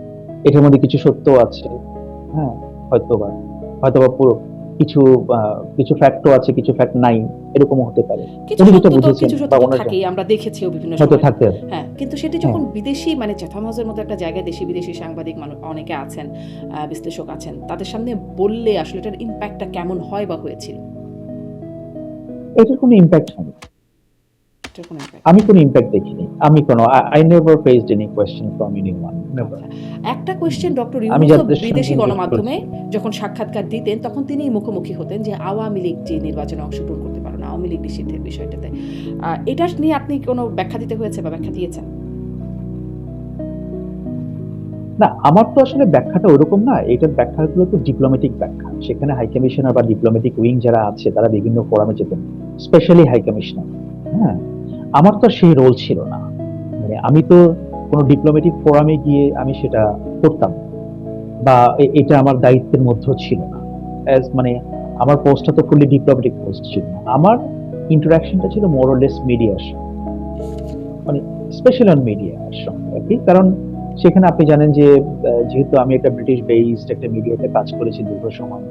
এটার মধ্যে কিছু সত্য আছে। হ্যাঁ, হয়তোবা পুরো কিছু কিছু ফ্যাক্টও আছে, কিছু ফ্যাক্ট নাই, এরকমও হতে পারে। উনি যেটা বুঝেছেন
কিছু সত্য থাকেই, আমরা দেখেছিও বিভিন্ন
হয়তো
সময়।
থাকতে।
হ্যাঁ, কিন্তু সেটি যখন বিদেশি মানে চ্যাথাম হাউসের মতো একটা জায়গায় দেশি বিদেশি সাংবাদিক মানুষ অনেকে আছেন, বিশ্লেষক আছেন, তাদের সামনে বললে আসলে এটার ইম্প্যাক্টটা কেমন হয় বা হয়েছিল?
এটার কোনো ইম্প্যাক্ট হয়নি। আমি কোনো ইম্প্যাক্ট দেখিনি। আমি কোনো I never faced any question from anyone, never.
একটা কোয়েশ্চেন ডক্টর ইউনূস বিদেশি গণমাধ্যমে যখন সাক্ষাৎকার দিতেন তখন তিনি মুখোমুখি হতেন যে আওয়ামী লীগ যে নির্বাচনে অংশগ্রহণ করতে পারে না, আওয়ামী লীগ নিষিদ্ধের বিষয়টাতে, এটা নিয়ে আপনি কোনো ব্যাখ্যা দিতে হয়েছে বা ব্যাখ্যা দিয়েছেন?
না, আমার তো আসলে ব্যাখ্যাটা ওরকম না। এটার ব্যাখ্যাগুলো তো ডিপ্লোম্যাটিক ব্যাখ্যা। সেখানে হাই কমিশনার বা ডিপ্লোম্যাটিক উইং যারা আছে তারা বিভিন্ন ফোরামে যেতেন, স্পেশালি হাই কমিশনার। হ্যাঁ, আমার তো সেই রোল ছিল না। মানে আমি তো কোনো ডিপ্লোম্যাটিক ফোরামে গিয়ে আমি সেটা করতাম বা এটা আমার দায়িত্বের মধ্যে ছিল না। মানে আমার পোস্টটা তো ফুললি ডিপ্লোম্যাটিক পোস্ট ছিল না। আমার ইন্টারাকশনটা ছিল মোর অর লেস মিডিয়ার সঙ্গে, মানে স্পেশাল অন মিডিয়ার সঙ্গে আর কি। কারণ সেখানে আপনি জানেন যে যেহেতু আমি একটা ব্রিটিশ বেসড একটা মিডিয়াতে কাজ করেছি দীর্ঘ সময়,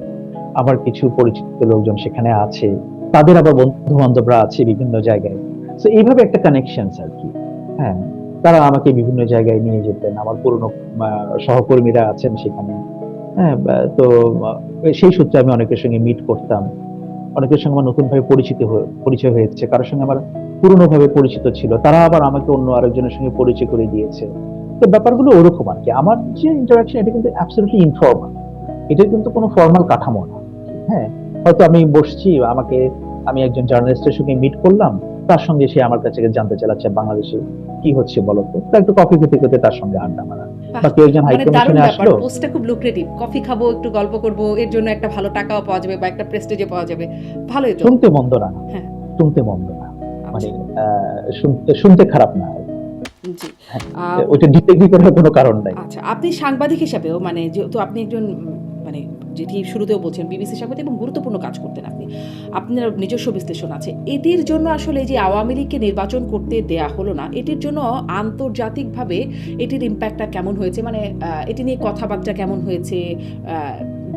আমার কিছু পরিচিত লোকজন সেখানে আছে, তাদের আবার বন্ধু বান্ধবরা আছে বিভিন্ন জায়গায়। তো এইভাবে একটা কানেকশন আর কি। হ্যাঁ, তারা আমাকে বিভিন্ন জায়গায় নিয়ে যেতেন, আমার পুরনো সহকর্মীরা আছেন সেখানে। হ্যাঁ, তো সেই সূত্রে আমি অনেকের সঙ্গে মিট করতাম, অনেকের সঙ্গে আমার নতুন ভাবে পরিচয় হয়েছে, কারোর সঙ্গে আমার পুরনো ভাবে পরিচিত ছিল, তারা আবার আমাকে অন্য আরেকজনের সঙ্গে পরিচয় করে দিয়েছে। তো ব্যাপারগুলো ওরকম আর কি। আমার যে ইন্টারাকশন এটা কিন্তু অ্যাবসলিউটলি ইনফর্মাল, এটা কিন্তু কোনো ফর্মাল কাঠামো না। হ্যাঁ, হয়তো আমি বসছি, আমি একজন জার্নালিস্টের সঙ্গে মিট করলাম, তার সঙ্গে সে আমার কাছে জানতে চালাচ্ছে বাংলাদেশে কি হচ্ছে বলতো, তা একটু কফি খেতে খেতে তার সঙ্গে আড্ডা মারা, বা কেউ একজন হাই কমিশনে আসলো,
পোস্টটা খুব লুক্রেটিভ, কফি খাবো, একটু গল্প করব, এর জন্য একটা ভালো টাকাও পাওয়া যাবে বা একটা প্রেস্টিজে পাওয়া যাবে, ভালোই তো।
শুনতে মন্দ না। হ্যাঁ, শুনতে মন্দ না, মানে শুনতে খারাপ না। জি, ওইটা ডিসএগ্রি করার কোনো কারণ নাই।
আচ্ছা, আপনি সাংবাদিক হিসেবেও মানে যেহেতু আপনি একজন মানে যেটি শুরুতেও বলছেন বিবিসি সাংবাদিক এবং গুরুত্বপূর্ণ কাজ করতেন আপনি, আপনার নিজস্ব বিশ্লেষণ আছে এটির জন্য আসলে যে আওয়ামী লীগকে নির্বাচন করতে দেয়া হলো না, এটির জন্য আন্তর্জাতিকভাবে এটির ইম্প্যাক্টটা কেমন হয়েছে, মানে এটি নিয়ে কথাবার্তা কেমন হয়েছে,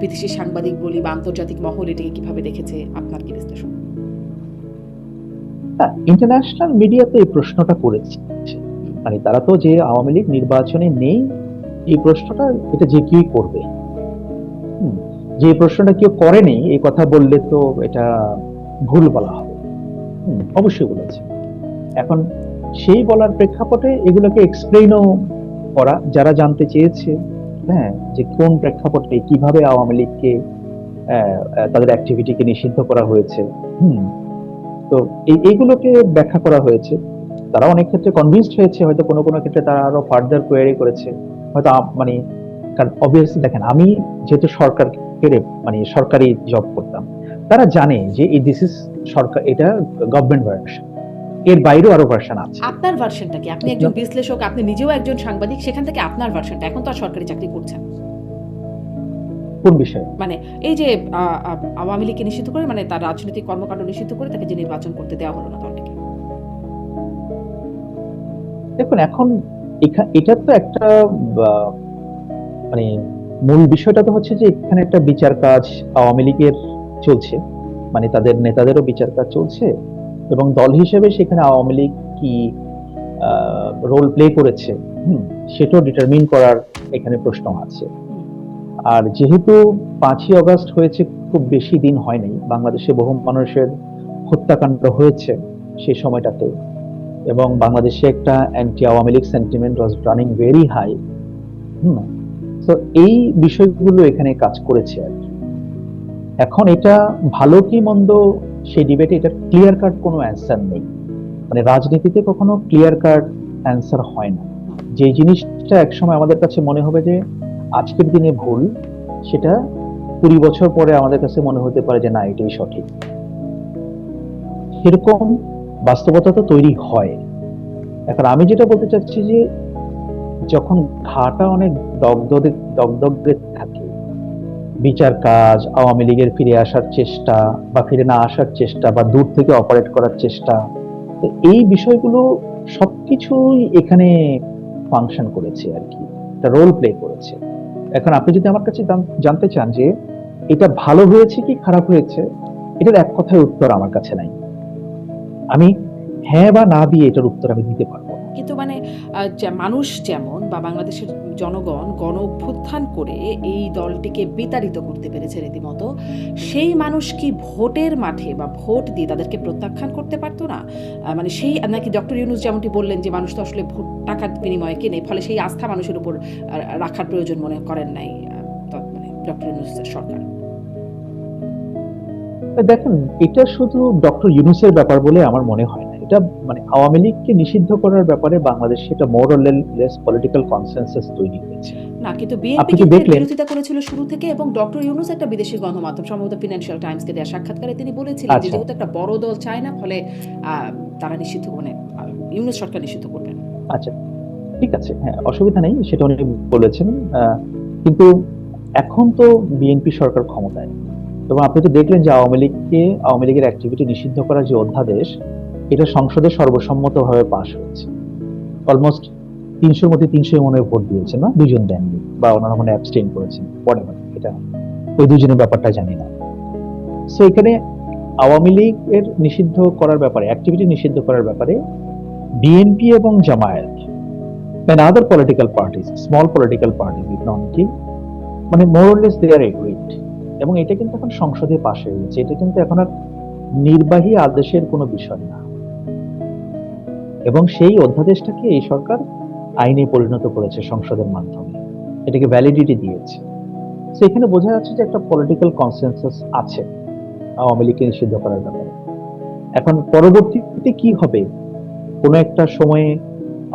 বিদেশি সাংবাদিক বলি বা আন্তর্জাতিক মহল এটিকে কিভাবে দেখেছে, আপনার কি বিশ্লেষণ?
ইন্টারন্যাশনাল মিডিয়াতে এই প্রশ্নটা করেছে, মানে তারা তো যে আওয়ামী লীগ নির্বাচনে নেই এই প্রশ্নটা এটা যে কেউই করবে। যে প্রশ্নটা কেউ করেনি এই কথা বললে তো এটা ভুল বলা হবে। অবশ্যই বলেছে। এখন সেই বলার প্রেক্ষাপটে এগুলোকে এক্সপ্লেইনও করা, যারা জানতে চেয়েছে, হ্যাঁ, যে কোন প্রেক্ষাপটে কিভাবে আওয়ামী লীগকে তাদের অ্যাক্টিভিটিকে নিষিদ্ধ করা হয়েছে। হুম তো এইগুলোকে ব্যাখ্যা করা হয়েছে। তারা অনেক ক্ষেত্রে কনভিন্সড হয়েছে, হয়তো কোনো কোনো ক্ষেত্রে তারা আরো ফার্দার কোয়েরি করেছে হয়তো মানে, কারণ অবভিয়াসলি দেখেন, আমি যেহেতু মানে সরকারি জব করতাম, তারা জানে যে দিস ইজ সরকার, এটা গভর্নমেন্ট ভার্সন, এর বাইরেও আরো ভার্সন আছে।
আপনার ভার্সনটা কি? আপনি একজন বিশ্লেষক, আপনি নিজেও একজন সাংবাদিক, সেখান থেকে আপনার ভার্সনটা, এখন তো আর সরকারি চাকরি করছেন,
কোন বিষয়ে?
মানে এই যে আওয়ামী লীগকে নিষিদ্ধ করে, মানে তার রাজনৈতিক কর্মকাণ্ড নিষিদ্ধ করে তাকে যে নির্বাচন করতে দেওয়া হলো না দলটিকে।
দেখুন, এখন এটা তো একটা মানে মূল বিষয়টা তো হচ্ছে যে এখানে একটা বিচার কাজ আওয়ামী লীগের চলছে, মানে তাদের নেতাদেরও বিচার কাজ চলছে, এবং দল হিসেবে সেখানে আওয়ামী লীগ কি রোল প্লে করেছে সেটাও ডিটারমিন করার এখানে প্রশ্ন আছে। আর যেহেতু 5ই অগস্ট হয়েছে, খুব বেশি দিন হয়নি, বাংলাদেশে বহু মানুষের হত্যাকাণ্ড হয়েছে সেই সময়টাতে, এবং বাংলাদেশে একটা anti Awami League sentiment was running very high. তো এই বিষয়গুলো এখানে কাজ করেছে আর কি। এখন এটা ভালো কি মন্দ সেই ডিবেটে এটা ক্লিয়ার কাট কোনো অ্যান্সার নেই, মানে রাজনীতিতে কখনো ক্লিয়ার কাট অ্যান্সার হয় না। যে জিনিসটা একসময় আমাদের কাছে মনে হবে যে আজকের দিনে ভুল, সেটা 20 বছর পরে আমাদের কাছে মনে হতে পারে যে না, এটাই সঠিক। সেরকম বাস্তবতা তো তৈরি হয়। এখন আমি যেটা বলতে চাচ্ছি যে যখন ঘাটা অনেক দগদগে থাকে, বিচার কাজ, আওয়ামী লীগের ফিরে আসার চেষ্টা বা ফিরে না আসার চেষ্টা বা দূর থেকে অপারেট করার চেষ্টা, তো এই বিষয়গুলো সবকিছুই এখানে ফাংশন করেছে আর কি, একটা রোল প্লে করেছে। এখন আপনি যদি আমার কাছে জানতে চান যে এটা ভালো হয়েছে কি খারাপ হয়েছে, এটার এক কথায় উত্তর আমার কাছে নাই। আমি হ্যাঁ বা না দিয়ে এটার উত্তর আমি দিতে পারবো না।
কিন্তু মানে মানুষ যেমন বা বাংলাদেশের জনগণ গণ অভ্যুত্থান করে এই দলটিকে বিতাড়িত করতে পেরেছে রীতিমতো, সেই মানুষ কি ভোটের মাঠে বা ভোট দিয়ে তাদেরকে প্রত্যাখ্যান করতে পারতো না? মানে সেই নাকি ডক্টর ইউনূস যেমনটি বললেন যে মানুষ তো আসলে ভোট টাকার বিনিময়ে কেনে, ফলে সেই আস্থা মানুষের উপর রাখার প্রয়োজন মনে করেন নাই মানে ডক্টর ইউনূসের সরকার?
দেখেন, এটা শুধু ডক্টর ইউনূসের ব্যাপার বলে আমার মনে হয় না। এটা মানে আওয়ামী লীগকে নিষিদ্ধ করার ব্যাপারে বাংলাদেশে এটা more or less political consensus তৈরি হয়েছে।
না, কিন্তু বিএনপি
আপনি কি
কিন্তু এর
দেখলেন?
বিরোধিতা করেছিল শুরু থেকে, এবং ডক্টর ইউনূস একটা বিদেশি গণমাধ্যম সম্ভবত ফিনান্সিয়াল টাইমসকে দেওয়া সাক্ষাৎকারে তিনি বলেছিলেন যে
আচ্ছা
যেহেতু একটা বড় দল চায় না, ফলে তারা নিষিদ্ধ, মানে ইউনূস সরকার নিষিদ্ধ করবেন।
আচ্ছা, ঠিক আছে, হ্যাঁ, অসুবিধা নেই, সেটা উনি বলেছেন। কিন্তু এখন তো বিএনপি সরকার ক্ষমতায়, এবং আপনি তো দেখলেন যে আওয়ামী লীগের অ্যাক্টিভিটি নিষিদ্ধ করার যে অধ্যাদেশ, এটা সংসদে সর্বসম্মতভাবে পাশ হয়েছে। অলমোস্ট 300-র মধ্যে 300 মনে হয় ভোট দিয়েছে, না 2জন দেননি, বা ওনারা মনে অ্যাবস্টেইন করেছেন, পরে এটা ওই 2জনের ব্যাপারটা জানি না। সো এখানে আওয়ামী লীগ এর নিষিদ্ধ করার ব্যাপারে, অ্যাক্টিভিটি নিষিদ্ধ করার ব্যাপারে বিএনপি এবং Jamaat and other political parties, small political parties, economically, মানে more or less they are agreed, এবং এটা কিন্তু এখন সংসদে পাশ হয়ে গেছে। এটা কিন্তু এখন আর নির্বাহী আদেশের কোনো বিষয় না, এবং সেই অধ্যাদেশটাকে এই সরকার আইনে পরিণত করেছে সংসদের মাধ্যমে, এটাকে ভ্যালিডিটি দিয়েছে। তো এখানে বোঝা যাচ্ছে যে একটা পলিটিক্যাল কনসেনসাস আছে আওয়ামী লীগকে নিষিদ্ধ করার ব্যাপারে। এখন পরবর্তীতে কি হবে, কোনো একটা সময়ে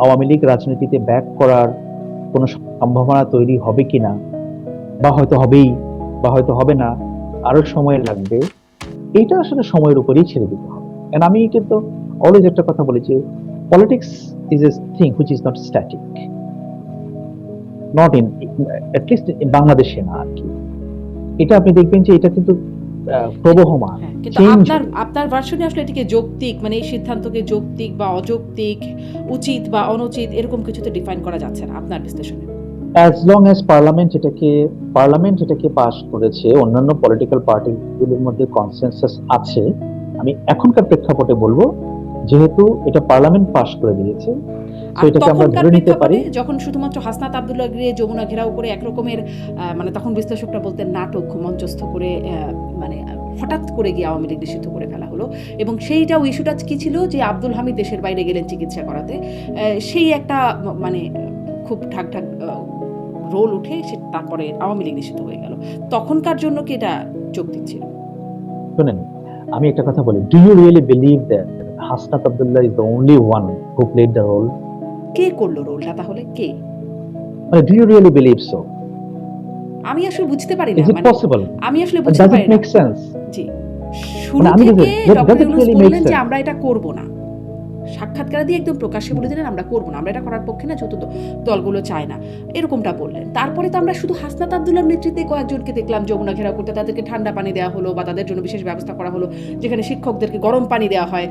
আওয়ামী লীগ রাজনীতিতে ব্যাক করার কোনো সম্ভাবনা তৈরি হবে কিনা, বা হয়তো হবেই, বা হয়তো হবে না, আরো সময় লাগবে, এটা আসলে সময়ের উপরেই ছেড়ে দিতে হবে। And আমি কিন্তু অলওয়েজ একটা কথা বলি যে politics is a thing which is not static, not in, at least বাংলাদেশে না আর কি। এটা আপনি দেখবেন যে এটা কিন্তু প্রবহমান,
কিন্তু আপনার ভার্সনে আসলে এটিকে যৌক্তিক, মানে এই সিদ্ধান্তকে যৌক্তিক বা অযৌক্তিক, উচিত বা অনুচিত, এরকম কিছুতে ডিফাইন করা যাচ্ছে না আপনার বিশ্লেষণে।
অ্যাজ লং অ্যাজ পার্লামেন্ট এটাকে পাস করেছে, অন্যান্য পলিটিক্যাল পার্টিগুলোর মধ্যে কনসেনসাস আছে, আমি এখনকার প্রেক্ষাপটে বলবো, যেহেতু এটা পার্লামেন্ট পাস করে দিয়েছে, এটাকে আমরা ধরে নিতে পারি।
যখন শুধুমাত্র হাসনাত আব্দুল্লাহ গিয়ে যমুনা ঘেরাও করে একরকমের মানে তখন বিশ্লেষকরা বলতেন নাটক মঞ্চস্থ করে, মানে হঠাৎ করে গিয়ে আওয়ামী লীগ নিষিদ্ধ করে ফেলা হলো, এবং সেইটাও ইস্যুটা কি ছিল যে আব্দুল হামিদ দেশের বাইরে গেলেন চিকিৎসা করাতে, সেই একটা মানে খুব ঠাক রোল উঠে, তারপরে আওয়ামী লীগ নিষিদ্ধ হয়ে গেল। তখনকার জন্য কি এটা যোগ দিচ্ছিল।
শুনেন, আমি একটা কথা বলি, do you really believe that Hasnat Abdullah is the only one who played the role?
কে করলো রোলটা তাহলে? কে?
মানে do you really believe so?
আমি আসলে বুঝতে পারি না,
ইজ ইট
মানে
পসিবল?
আমি আসলে বুঝতে
ডাজ
পারি
ইট
না।
Make sense?
জি,
মানে
শুরু
আমি
থেকে
does
doctor
it
Yunus
really make
বললেন যে
সেন্স?
আমরা এটা করব না। সাক্ষাৎকার দিয়ে একদম প্রকাশ্যে বলে দিলেন আমরা করব না, আমরা এটা করার পক্ষে না, যত দলগুলো চায় না, এরকমটা বললেন। তারপরে তো আমরা শুধু হাসনাত আব্দুল্লাহর নেতৃত্বে কয়েকজনকে দেখলাম যমুনা ঘেরাও করতে, তাদেরকে ঠান্ডা পানি দেওয়া হলো বা তাদের জন্য বিশেষ ব্যবস্থা করা হলো, যেখানে শিক্ষকদেরকে গরম পানি দেওয়া হয়,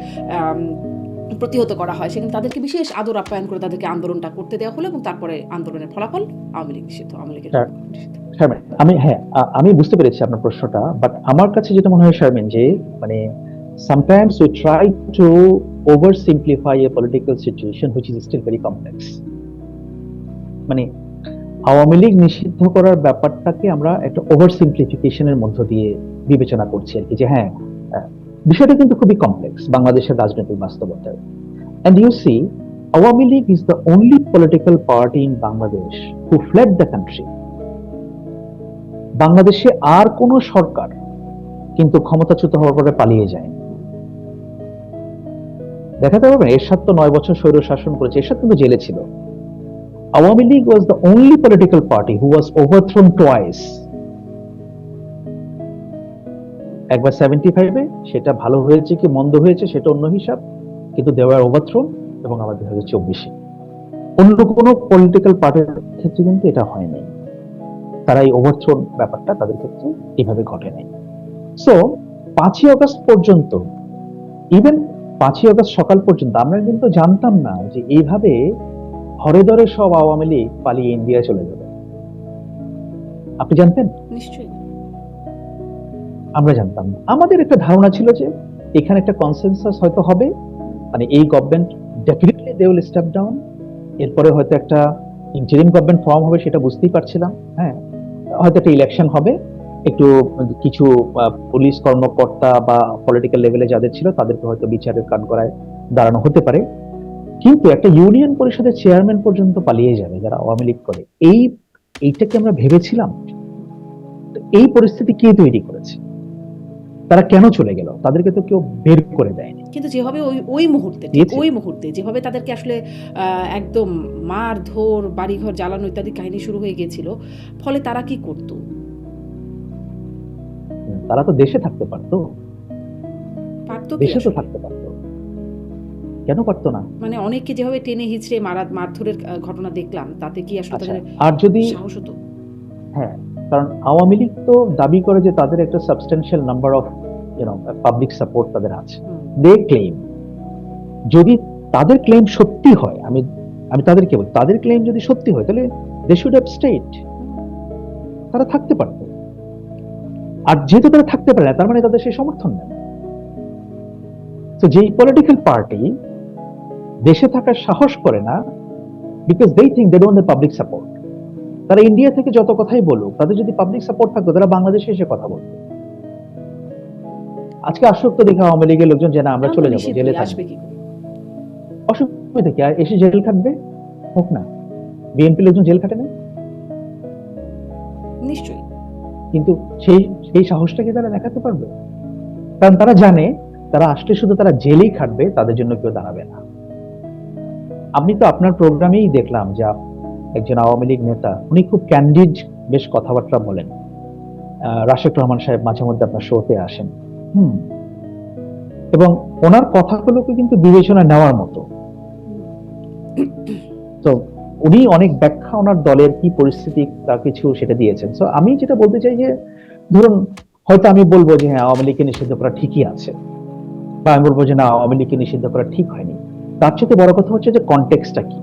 প্রতিহত করা হয়, সেখানে তাদেরকে বিশেষ আদর আপ্যায়ন করে তাদেরকে আন্দোলনটা করতে দেওয়া হলো, এবং তারপরে আন্দোলনের ফলাফল আওয়ামী লীগ নিষিদ্ধ, আওয়ামী লীগের নিষিদ্ধ।
শারমিন, আমি বুঝতে পেরেছি আপনার প্রশ্নটা, বাট আমার কাছে যেটা মনে হয় শারমিন, যে মানে sometimes we try to oversimplify a political situation which is still very complex. মানে আওয়ামী লীগ নিষিদ্ধ করার ব্যাপারটাকে আমরা একটা ওভার সিম্পলিফিকেশনের মধ্য দিয়ে বিবেচনা করছি আর কি, যে হ্যাঁ, বিষয়টা কিন্তু খুবই কমপ্লেক্স বাংলাদেশের রাজনৈতিক বাস্তবতায়। And you see, Awami League is the only political party in Bangladesh who fled the country. বাংলাদেশে আর কোন সরকার কিন্তু ক্ষমতাচ্যুত হওয়ার পরে পালিয়ে যায়। দেখাতে পারবেন এরশাদ তো 9 বছর স্বৈর শাসন করেছে, এরশাদ কিন্তু জেলে ছিল। Awami League was the only political party who was overthrown twice. একবার 75-এ, সেটা ভালো হয়েছে কি মন্দ হয়েছে সেটা অন্য হিসাব, কিন্তু দে ওয়ার ওভারথ্রোন, এবং আবার 2024-এ অন্য কোনো পলিটিক্যাল পার্টির ক্ষেত্রে কিন্তু এটা হয় নাই। তারা এই ওভারথ্রোন ব্যাপারটা তাদের ক্ষেত্রে এভাবে ঘটে নাই। সো 5ই আগস্ট পর্যন্ত, ইভেন 5ই আগস্ট সকাল পর্যন্ত আমরা কিন্তু জানতাম না যে এইভাবে হরে ধরে সব আওয়ামী লীগ পালিয়ে ইন্ডিয়া চলে যাবে। আপনি জানতেন?
নিশ্চয়ই।
আমরা জানতাম না। আমাদের একটা ধারণা ছিল যে এখানে একটা কনসেনসাস হয়তো হবে, মানে এই government definitely they will step down, এরপরে হয়তো একটা ইন্টারিম গভর্নমেন্ট ফর্ম হবে, সেটা বুঝতেই পারছিলাম। হ্যাঁ, হয়তো একটা ইলেকশন হবে, একটু কিছু পুলিশ কর্মকর্তা বা পলিটিক্যাল লেভেলে যাদের ছিল তাদেরকে হয়তো বিচারের কাঠগড়ায় দাঁড়ানো হতে পারে, কিন্তু একটা ইউনিয়ন পরিষদের চেয়ারম্যান পর্যন্ত পালিয়ে যাবে যারা আওয়ামী লীগ করে, এইটাকে আমরা ভেবেছিলাম? এই পরিস্থিতি কে তৈরি করেছে? তারা কেন চলে গেল? তাদেরকে তো কেউ বের করে দেয়নি।
কিন্তু যেভাবে ওই মুহূর্তে যেভাবে তাদেরকে আসলে একদম মারধর, বাড়িঘর জ্বালানো ইত্যাদি কাহিনী শুরু হয়ে গিয়েছিল, ফলে তারা কি করত?
তারা তো দেশে থাকতে পারতো, দেশে তো থাকতে পারতো, কেন পারতো না?
মানে অনেককে যেভাবে টেনে হিচড়ে মারধরের ঘটনা দেখলাম, তাতে কি আসলে তাদের
আর যদি
সাহস হতো?
হ্যাঁ, কারণ আওয়ামী লীগ তো দাবি করে যে তাদের একটা সাবস্টেনশিয়াল নাম্বার অফ পাবলিক সাপোর্ট তাদের আছে, দে ক্লেম। যদি তাদের ক্লেম সত্যি হয়, আমি তাদেরকে বলি, তাদের ক্লেম যদি সত্যি হয়, তাহলে দে শুড হ্যাভ স্টেড, তারা থাকতে পারতো। আর যেহেতু তারা থাকতে পারে না, তার মানে তাদের সেই সমর্থন নেই। তো যেই পলিটিক্যাল পার্টি দেশে থাকার সাহস করে না, because they think they don't have public support, তারা ইন্ডিয়া থেকে যত কথাই বলুক, তাদের যদি পাবলিক সাপোর্ট থাকতো তারা বাংলাদেশে এসে কথা বলতো। আজকে আসক্ত দেখে আওয়ামী লীগের লোকজন যে না আমরা চলে যাবো, জেলে থাকবে, অসুবিধা কি? আর এসে জেল খাটবে, হোক না। বিএনপি লোকজন জেল খাটে না
নিশ্চয়ই,
কিন্তু সেই সাহসটা কি তারা দেখাতে পারবে? কারণ তারা জানে তারা আসলে শুধু তারা জেলেই খাটবে, তাদের জন্য কেউ দাঁড়াবে না। আপনি তো আপনার প্রোগ্রামেই দেখলাম যে একজন আওয়ামী লীগ নেতা, উনি খুব ক্যান্ডিড বেশ কথাবার্তা বলেন। রাশেক রহমান সাহেব মাঝে মধ্যে আপনার শোতে আসেন, এবং ওনার কথাগুলোকে কিন্তু বিবেচনা নেওয়ার মতো। তো উনি অনেক ব্যাখ্যা ওনার দলের কি পরিস্থিতি তা কিছু সেটা দিয়েছেন। তো আমি যেটা বলতে চাই যে, ধরুন হয়তো আমি বলবো যে হ্যাঁ আওয়ামী লীগকে নিষিদ্ধ করা ঠিকই আছে, বা আমি বলবো যে না আওয়ামী লীগকে নিষিদ্ধ করা ঠিক হয়নি। তার চেয়ে বড় কথা হচ্ছে যে কনটেক্সটটা কি।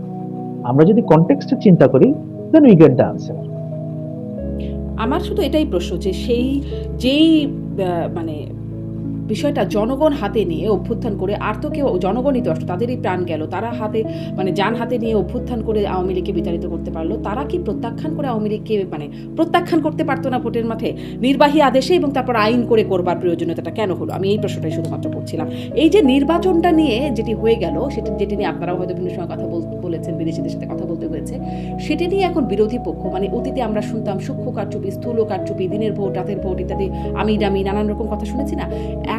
আমরা যদি কনটেক্সটে চিন্তা করি, then we get the answer.
আমার শুধু এটাই প্রশ্ন যে যেই মানে বিষয়টা জনগণ হাতে নিয়ে অভ্যুত্থান করে, আর তো কেউ জনগণই তো আসলে তাদেরই প্রাণ গেল, তারা হাতে মানে যান হাতে নিয়ে অভ্যুত্থান করে আওয়ামী লীগকে বিতাড়িত করতে পারলো, তারা কি প্রত্যাখ্যান করে আওয়ামী লীগকে মানে প্রত্যাখ্যান করতে পারতো না ভোটের মাঠে নির্বাহী আদেশে, এবং তারপর আইন করে করবার প্রয়োজনীয়তাটা কেন হলো? আমি এই প্রশ্নটাই শুধুমাত্র করছিলাম। এই যে নির্বাচনটা নিয়ে যেটি হয়ে গেল, যেটি নিয়ে আপনারাও হয়তো বিভিন্ন সময় কথা বলেছেন, বিদেশিদের সাথে কথা বলতে হয়েছে, সেটি নিয়ে এখন বিরোধী পক্ষ মানে অতীতে আমরা শুনতাম সূক্ষ্ম কারচুপি, স্থূল কারচুপি, দিনের ভোট রাতের ভোট ইত্যাদি আমি ডামি নানান রকম কথা শুনেছি না,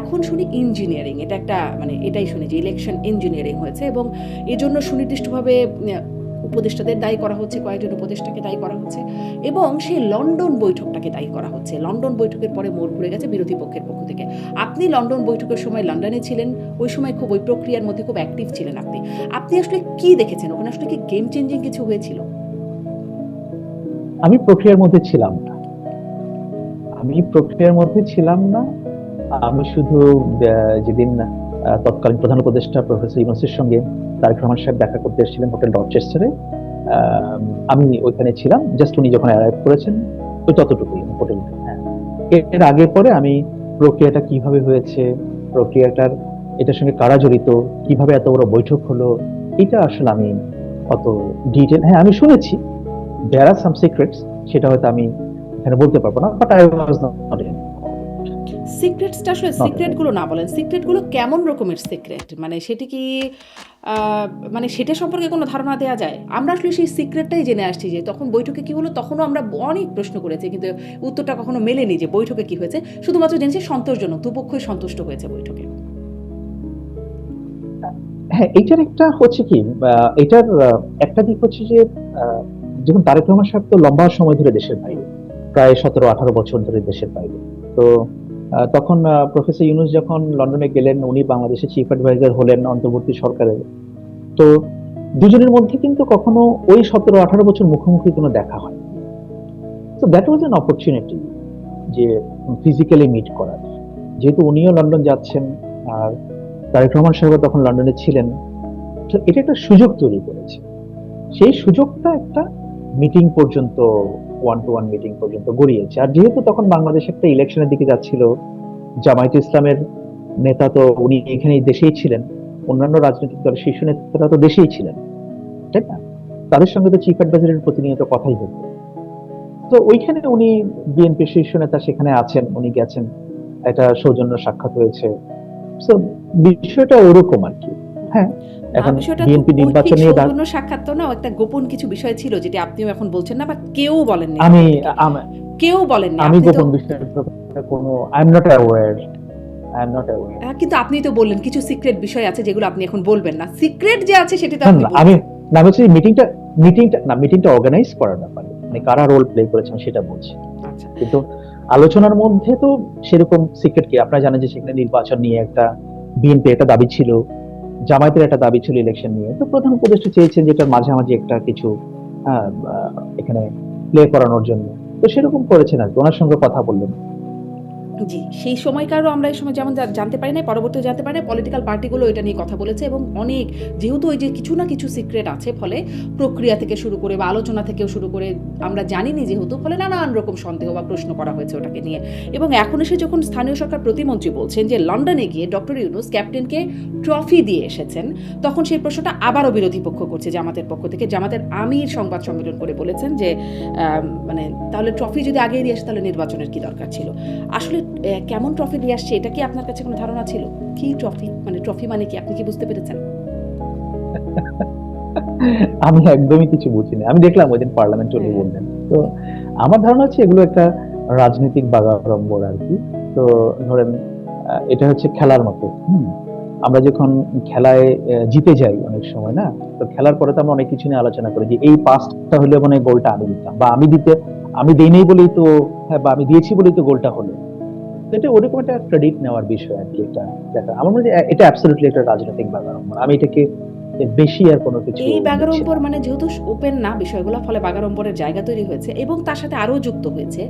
এখন শুনি ইঞ্জিনিয়ারিং, এটা একটা মানে এটাই শুনি যে ইলেকশন ইঞ্জিনিয়ারিং হয়েছে, এবং এজন্য সুনির্দিষ্টভাবে উপদেষ্টাদের দায়ী করা হচ্ছে, কয়েকজন উপদেষ্টাকে দায়ী করা হচ্ছে, এবং সেই লন্ডন বৈঠকটাকে দায়ী করা হচ্ছে। লন্ডন বৈঠকের পরে মোড় ঘুরে গেছে বিরোধী পক্ষের পক্ষ থেকে। আপনি লন্ডন বৈঠকের সময় লন্ডনে ছিলেন, ওই সময় খুব ওই প্রক্রিয়ার মধ্যে খুব অ্যাক্টিভ ছিলেন আপনি। আপনি আসলে কি দেখেছেন ওখানে? আসলে কি গেম চেঞ্জিং কিছু হয়েছিল?
আমি প্রক্রিয়ার মধ্যে ছিলাম না। আমি প্রক্রিয়ার মধ্যে ছিলাম না। আমি শুধু যেদিন তৎকালীন প্রধান উপদেষ্টা প্রফেসর ইউনূসের সঙ্গে তারেক রহমান সাহেব দেখা করতে এসেছিলেন হোটেল রচেস্টারে, আমি ওইখানে ছিলাম। জাস্ট উনি যখন অ্যারাইভ করেছেন তো ততটুকুই হোটেল। হ্যাঁ, এর আগে পরে আমি প্রক্রিয়াটা কিভাবে হয়েছে, প্রক্রিয়াটার এটার সঙ্গে কারা জড়িত, কিভাবে এত বড় বৈঠক হলো, এটা আসলে আমি অত ডিটেল, হ্যাঁ আমি শুনেছি দেয়ার আর সাম সিক্রেটস, সেটা হয়তো আমি এখানে বলতে পারবো না, but I was not in.
সিক্রেটসটা আসলে সিক্রেটগুলো না বলেন, সিক্রেটগুলো কেমন রকমের সিক্রেট? মানে সেটি কি মানে সেটা সম্পর্কে কোনো ধারণা দেওয়া যায়? আমরা আসলে সেই সিক্রেটটাই জেনে আসছি যে তখন বৈঠকে কি হলো, তখনও আমরা অনেক প্রশ্ন করেছি, কিন্তু উত্তরটা কখনো মেলেনি যে বৈঠকে কি হয়েছে। শুধুমাত্র জেনেছি সন্তোষজনক, দুপক্ষই সন্তুষ্ট হয়েছে বৈঠকে।
হ্যাঁ, এটার একটা হচ্ছে কি, এটার একটা দিক হচ্ছে যে যেমন তারেক রহমান সাহেব তো লম্বা সময় ধরে দেশের বাইরে, প্রায় 17-18 বছর ধরে দেশের বাইরে। তো তখন প্রফেসর ইউনূস যখন লন্ডনে গেলেন, উনি বাংলাদেশের চিফ অ্যাডভাইজার হলেন অন্তর্বর্তী সরকারের। তো দুজনের মধ্যে কিন্তু কখনো ওই 17-18 বছর মুখোমুখি কোনো দেখা হয়। তো দ্যাট ওয়াজ অ্যান অপরচুনিটি যে ফিজিক্যালি মিট করার, যেহেতু উনিও লন্ডন যাচ্ছেন আর তারেক রহমান সাহেব তখন লন্ডনে ছিলেন। তো এটা একটা সুযোগ তৈরি করেছে। সেই সুযোগটা একটা মিটিং পর্যন্ত, ওয়ান টু ওয়ান মিটিং পর্যন্ত গড়িয়েছে। আর যেহেতু তখন বাংলাদেশ একটা ইলেকশনের দিকে যাচ্ছিল, জামায়াতে ইসলামের নেতা তো উনি এখানে দেশেই ছিলেন, অন্যান্য রাজনৈতিক দলের শীর্ষ নেতারা তো দেশেই ছিলেন, তাই না? তাদের সঙ্গে তো চিফ অ্যাডভাইজারের প্রতিনিয়ত কথাই হতো। তো ওইখানে উনি বিএনপি শীর্ষ নেতা সেখানে আছেন, উনি গেছেন, একটা সৌজন্য সাক্ষাৎ হয়েছে। সো বিষয়টা ওরকম আর কি। হ্যাঁ, এখন
বিষয়টা
বিএনপি
খুব
নির্বাচন নিয়ে
সৌজন্য সাক্ষাৎ তো না, একটা গোপন কিছু বিষয় ছিল যেটি আপনিও এখন বলছেন না, বা কেউ বলেননি,
আমি
কেউ বলেননি।
আমি
আপনি তো
গোপন বিষয়ের ব্যাপারে কোনো I am not aware, I am not aware.
কিন্তু আপনি তো বললেন কিছু সিক্রেট বিষয় আছে যেগুলো আপনি এখন বলবেন না। সিক্রেট যে আছে সেটি তো
না
আপনি
না, আমি
বলছেন।
না বলছি মিটিংটা অর্গানাইজ করার ব্যাপারে, মানে কারা রোল প্লে করেছেন সেটা বলছি।
আচ্ছা,
কিন্তু আলোচনার মধ্যে তো সেরকম সিক্রেট কি, আপনারা জানেন যে সেখানে নির্বাচন নিয়ে একটা বিএনপি একটা দাবি ছিল, জামায়াতের একটা দাবি ছিল ইলেকশন নিয়ে। তো প্রধান উপদেষ্টা চেয়েছেন যেটা মাঝামাঝি একটা কিছু এখানে প্লে করানোর জন্য। তো সেরকম করেছেন আর কি, ওনার সঙ্গে কথা বললেন।
জি, সেই সময়কারও আমরা এই সময় যেমন জানতে পারি না, পরবর্তীতে জানতে পারি না, পলিটিক্যাল পার্টিগুলো এটা নিয়ে কথা বলেছে, এবং অনেক যেহেতু ওই যে কিছু না কিছু সিক্রেট আছে, ফলে প্রক্রিয়া থেকে শুরু করে বা আলোচনা থেকেও শুরু করে আমরা জানিনি যেহেতু, ফলে নানান রকম সন্দেহ বা প্রশ্ন করা হয়েছে ওটাকে নিয়ে। এবং এখন এসে যখন স্থানীয় সরকার প্রতিমন্ত্রী বলছেন যে লন্ডনে গিয়ে ডক্টর ইউনূস ক্যাপ্টেনকে ট্রফি দিয়ে এসেছেন, তখন সেই প্রশ্নটা আবারও বিরোধী পক্ষ করছে জামাতের পক্ষ থেকে। জামাতের আমির সংবাদ সম্মেলন করে বলেছেন যে মানে তাহলে ট্রফি যদি আগে দিয়ে আসে তাহলে নির্বাচনের কি দরকার ছিল? আসলে কেমন ট্রফি নিয়ে আসছে এটা কি আপনার কাছে কোনো ধারণা ছিল? কি ট্রফি মানে, ট্রফি মানে কি আপনি কি বুঝতে পেরেছেন?
আমি একদমই কিছু বুঝিনি। আমি দেখলাম ওই দিন পার্লামেন্টে উনি বললেন। তো আমার ধারণা হচ্ছে এগুলো একটা রাজনৈতিক বাগাড়ম্বর আর কি। তো ধরেন এটা হচ্ছে খেলার মতো। আমরা যখন খেলায় জিতে যাই অনেক সময় না, তো খেলার পরে তো আমরা অনেক কিছু নিয়ে আলোচনা করি যে এই পাসটা হলে মানে গোলটা আমি দিতাম, বা আমি দেই নাই বলেই তো, হ্যাঁ, বা আমি দিয়েছি বলেই তো গোলটা হলো। তো এটা ওরকম একটা ক্রেডিট নেওয়ার বিষয় আর কি। এটা দেখা আমার মনে হয় এটা অ্যাবসলিউটলি একটা রাজনৈতিক বাগাড়ম্বর। আমি এটাকে বেশি আর কোনো কিছু
এই
দেখছি
বাগাড়ম্বর
না।
মানে যেহেতু ওপেন না বিষয়গুলো, ফলে বাগাড়ম্বরের জায়গা তৈরি হয়েছে, এবং তার সাথে আরও যুক্ত হয়েছে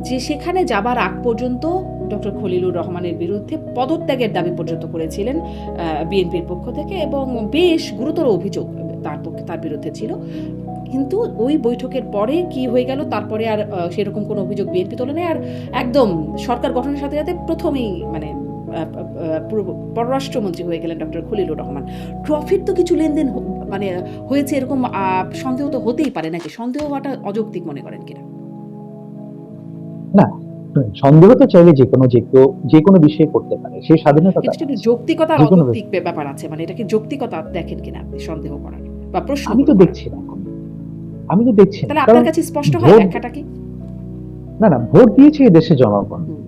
যে সেখানে যাবার আগ পর্যন্ত ডক্টর খলিলুর রহমানের বিরুদ্ধে পদত্যাগের দাবি পর্যন্ত করেছিলেন বিএনপির পক্ষ থেকে, এবং বেশ গুরুতর অভিযোগ তার বিরুদ্ধে ছিল। কিন্তু ওই বৈঠকের পরে কি হয়ে গেল, তারপরে আর সেরকম কোনো অভিযোগ বিএনপি তোলে নেই। আর একদম সরকার গঠনের সাথে সাথে প্রথমেই মানে পররাষ্ট্রমন্ত্রী হয়ে গেলেন ডক্টর খলিলুর রহমান। ট্রফির তো কিছু লেনদেন মানে হয়েছে, এরকম সন্দেহ তো হতেই পারে নাকি? সন্দেহ হওয়াটা অযৌক্তিক মনে করেন কিনা?
না, সন্দেহ তো চাইলে যে কোনো বিষয়ে করতে পারে, সেই স্বাধীনতা
কিন্তু
তার
সেটা
আছে।
যৌক্তিকতা আর
যে কোনো
অযৌক্তিক ব্যাপার আছে, মানে এটাকে যৌক্তিকতা দেখেন কিনা আপনি সন্দেহ করার বা
আমি তো
প্রশ্নগুলো করার?
দেখছি না এখন, আমি তো দেখছি না,
তাহলে আপনার
কারণ
কাছে স্পষ্ট হয়
ভোট,
ব্যাখ্যাটা কি?
না ভোট দিয়েছে এই দেশের জনগণ।
হুম।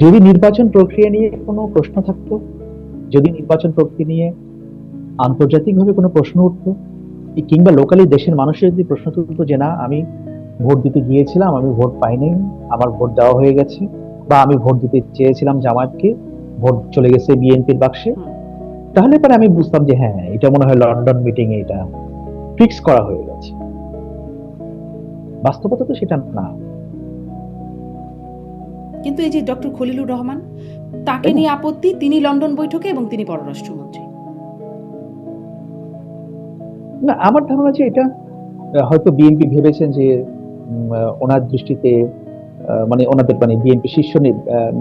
যদি নির্বাচন প্রক্রিয়া নিয়ে কোনো প্রশ্ন থাকতো, যদি নির্বাচন প্রক্রিয়া নিয়ে আন্তর্জাতিকভাবে কোনো প্রশ্ন উঠতো, কিংবা লোকালি দেশের মানুষের যদি প্রশ্ন তুলতো যে না আমি ভোট দিতে গিয়েছিলাম, আমি ভোট পাইনি, আমার ভোট দেওয়া হয়ে গেছে, বা আমি ভোট দিতে চেয়েছিলাম জামায়াতকে, ভোট চলে গেছে বিএনপির বাক্সে,
হুম।
তাহলে পরে আমি বুঝতাম যে হ্যাঁ এটা মনে হয় লন্ডন মিটিং এ এটা ফিক্স করা হয়ে গেছে। বাস্তবতা তো সেটা না,
কিন্তু এই যে ডক্টর খলিলুর রহমান, তাকে
তাই না?
নিয়ে আপত্তি, তিনি লন্ডন বৈঠকে এবং তিনি পররাষ্ট্রমন্ত্রী।
না, আমার ধারণা যে এটা হয়তো বিএনপি ভেবেছেন যে ওনার দৃষ্টিতে মানে ওনাদের মানে বিএনপি শীর্ষ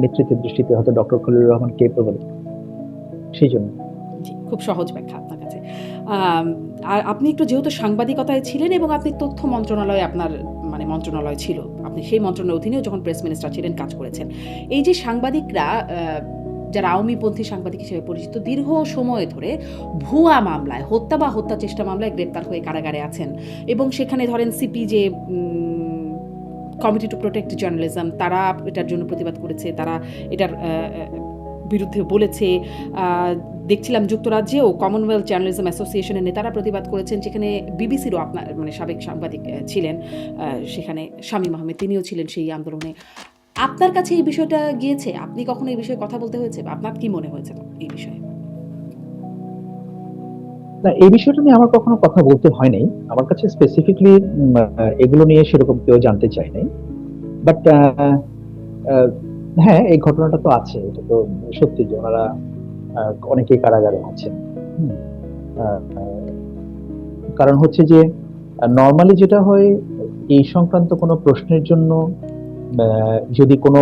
নেতৃত্বের দৃষ্টিতে হয়তো ডক্টর খলিলুর রহমান কেপেবল, সেই জন্য।
জি, খুব সহজ ব্যাখ্যা আপনার কাছে। আর আপনি একটু যেহেতু সাংবাদিকতায় ছিলেন এবং আপনি তথ্য মন্ত্রণালয়ে আপনার মানে মন্ত্রণালয় ছিল, আপনি সেই মন্ত্রণালয়ের অধীনেও যখন প্রেস মিনিস্টার ছিলেন কাজ করেছেন। এই যে সাংবাদিকরা যারা আওয়ামীপন্থী সাংবাদিক হিসেবে পরিচিত, দীর্ঘ সময় ধরে ভুয়া মামলায়, হত্যা বা হত্যা চেষ্টা মামলায় গ্রেপ্তার হয়ে কারাগারে আছেন এবং সেখানে ধরেন সিপি যে কমিটি টু প্রোটেক্ট জার্নালিজম, তারা এটার জন্য প্রতিবাদ করেছে, তারা এটার বিরুদ্ধে বলেছে। দেখছিলাম যুক্তরাজ্যেও কমনওয়েলথ জার্নালিজম অ্যাসোসিয়েশনের নেতারা প্রতিবাদ করেছেন, যেখানে বিবিসিরও আপনার মানে সাবেক সাংবাদিক ছিলেন সেখানে শামীম আহমেদ, তিনিও ছিলেন সেই আন্দোলনে। আপনার কাছে এই বিষয়টা গিয়েছে? আপনি কখনো এই বিষয়ে কথা বলতে হয়েছে বা আপনার কি মনে হয়েছে এই বিষয়ে?
না, এই বিষয়টা নিয়ে আমার কখনো কথা বলতে হয় নাই, আমার কাছে স্পেসিফিকলি এগুলো নিয়ে সেরকম কেউ জানতে চায় নাই। বাট হ্যাঁ, এই ঘটনাটা তো আছে, এটা তো সত্যি যে ওনারা অনেকেই কারাগারে আছেন। হুম, আহ, কারণ হচ্ছে যে নর্মালি যেটা হয়, এই সংক্রান্ত কোনো প্রশ্নের জন্য যদি কোনো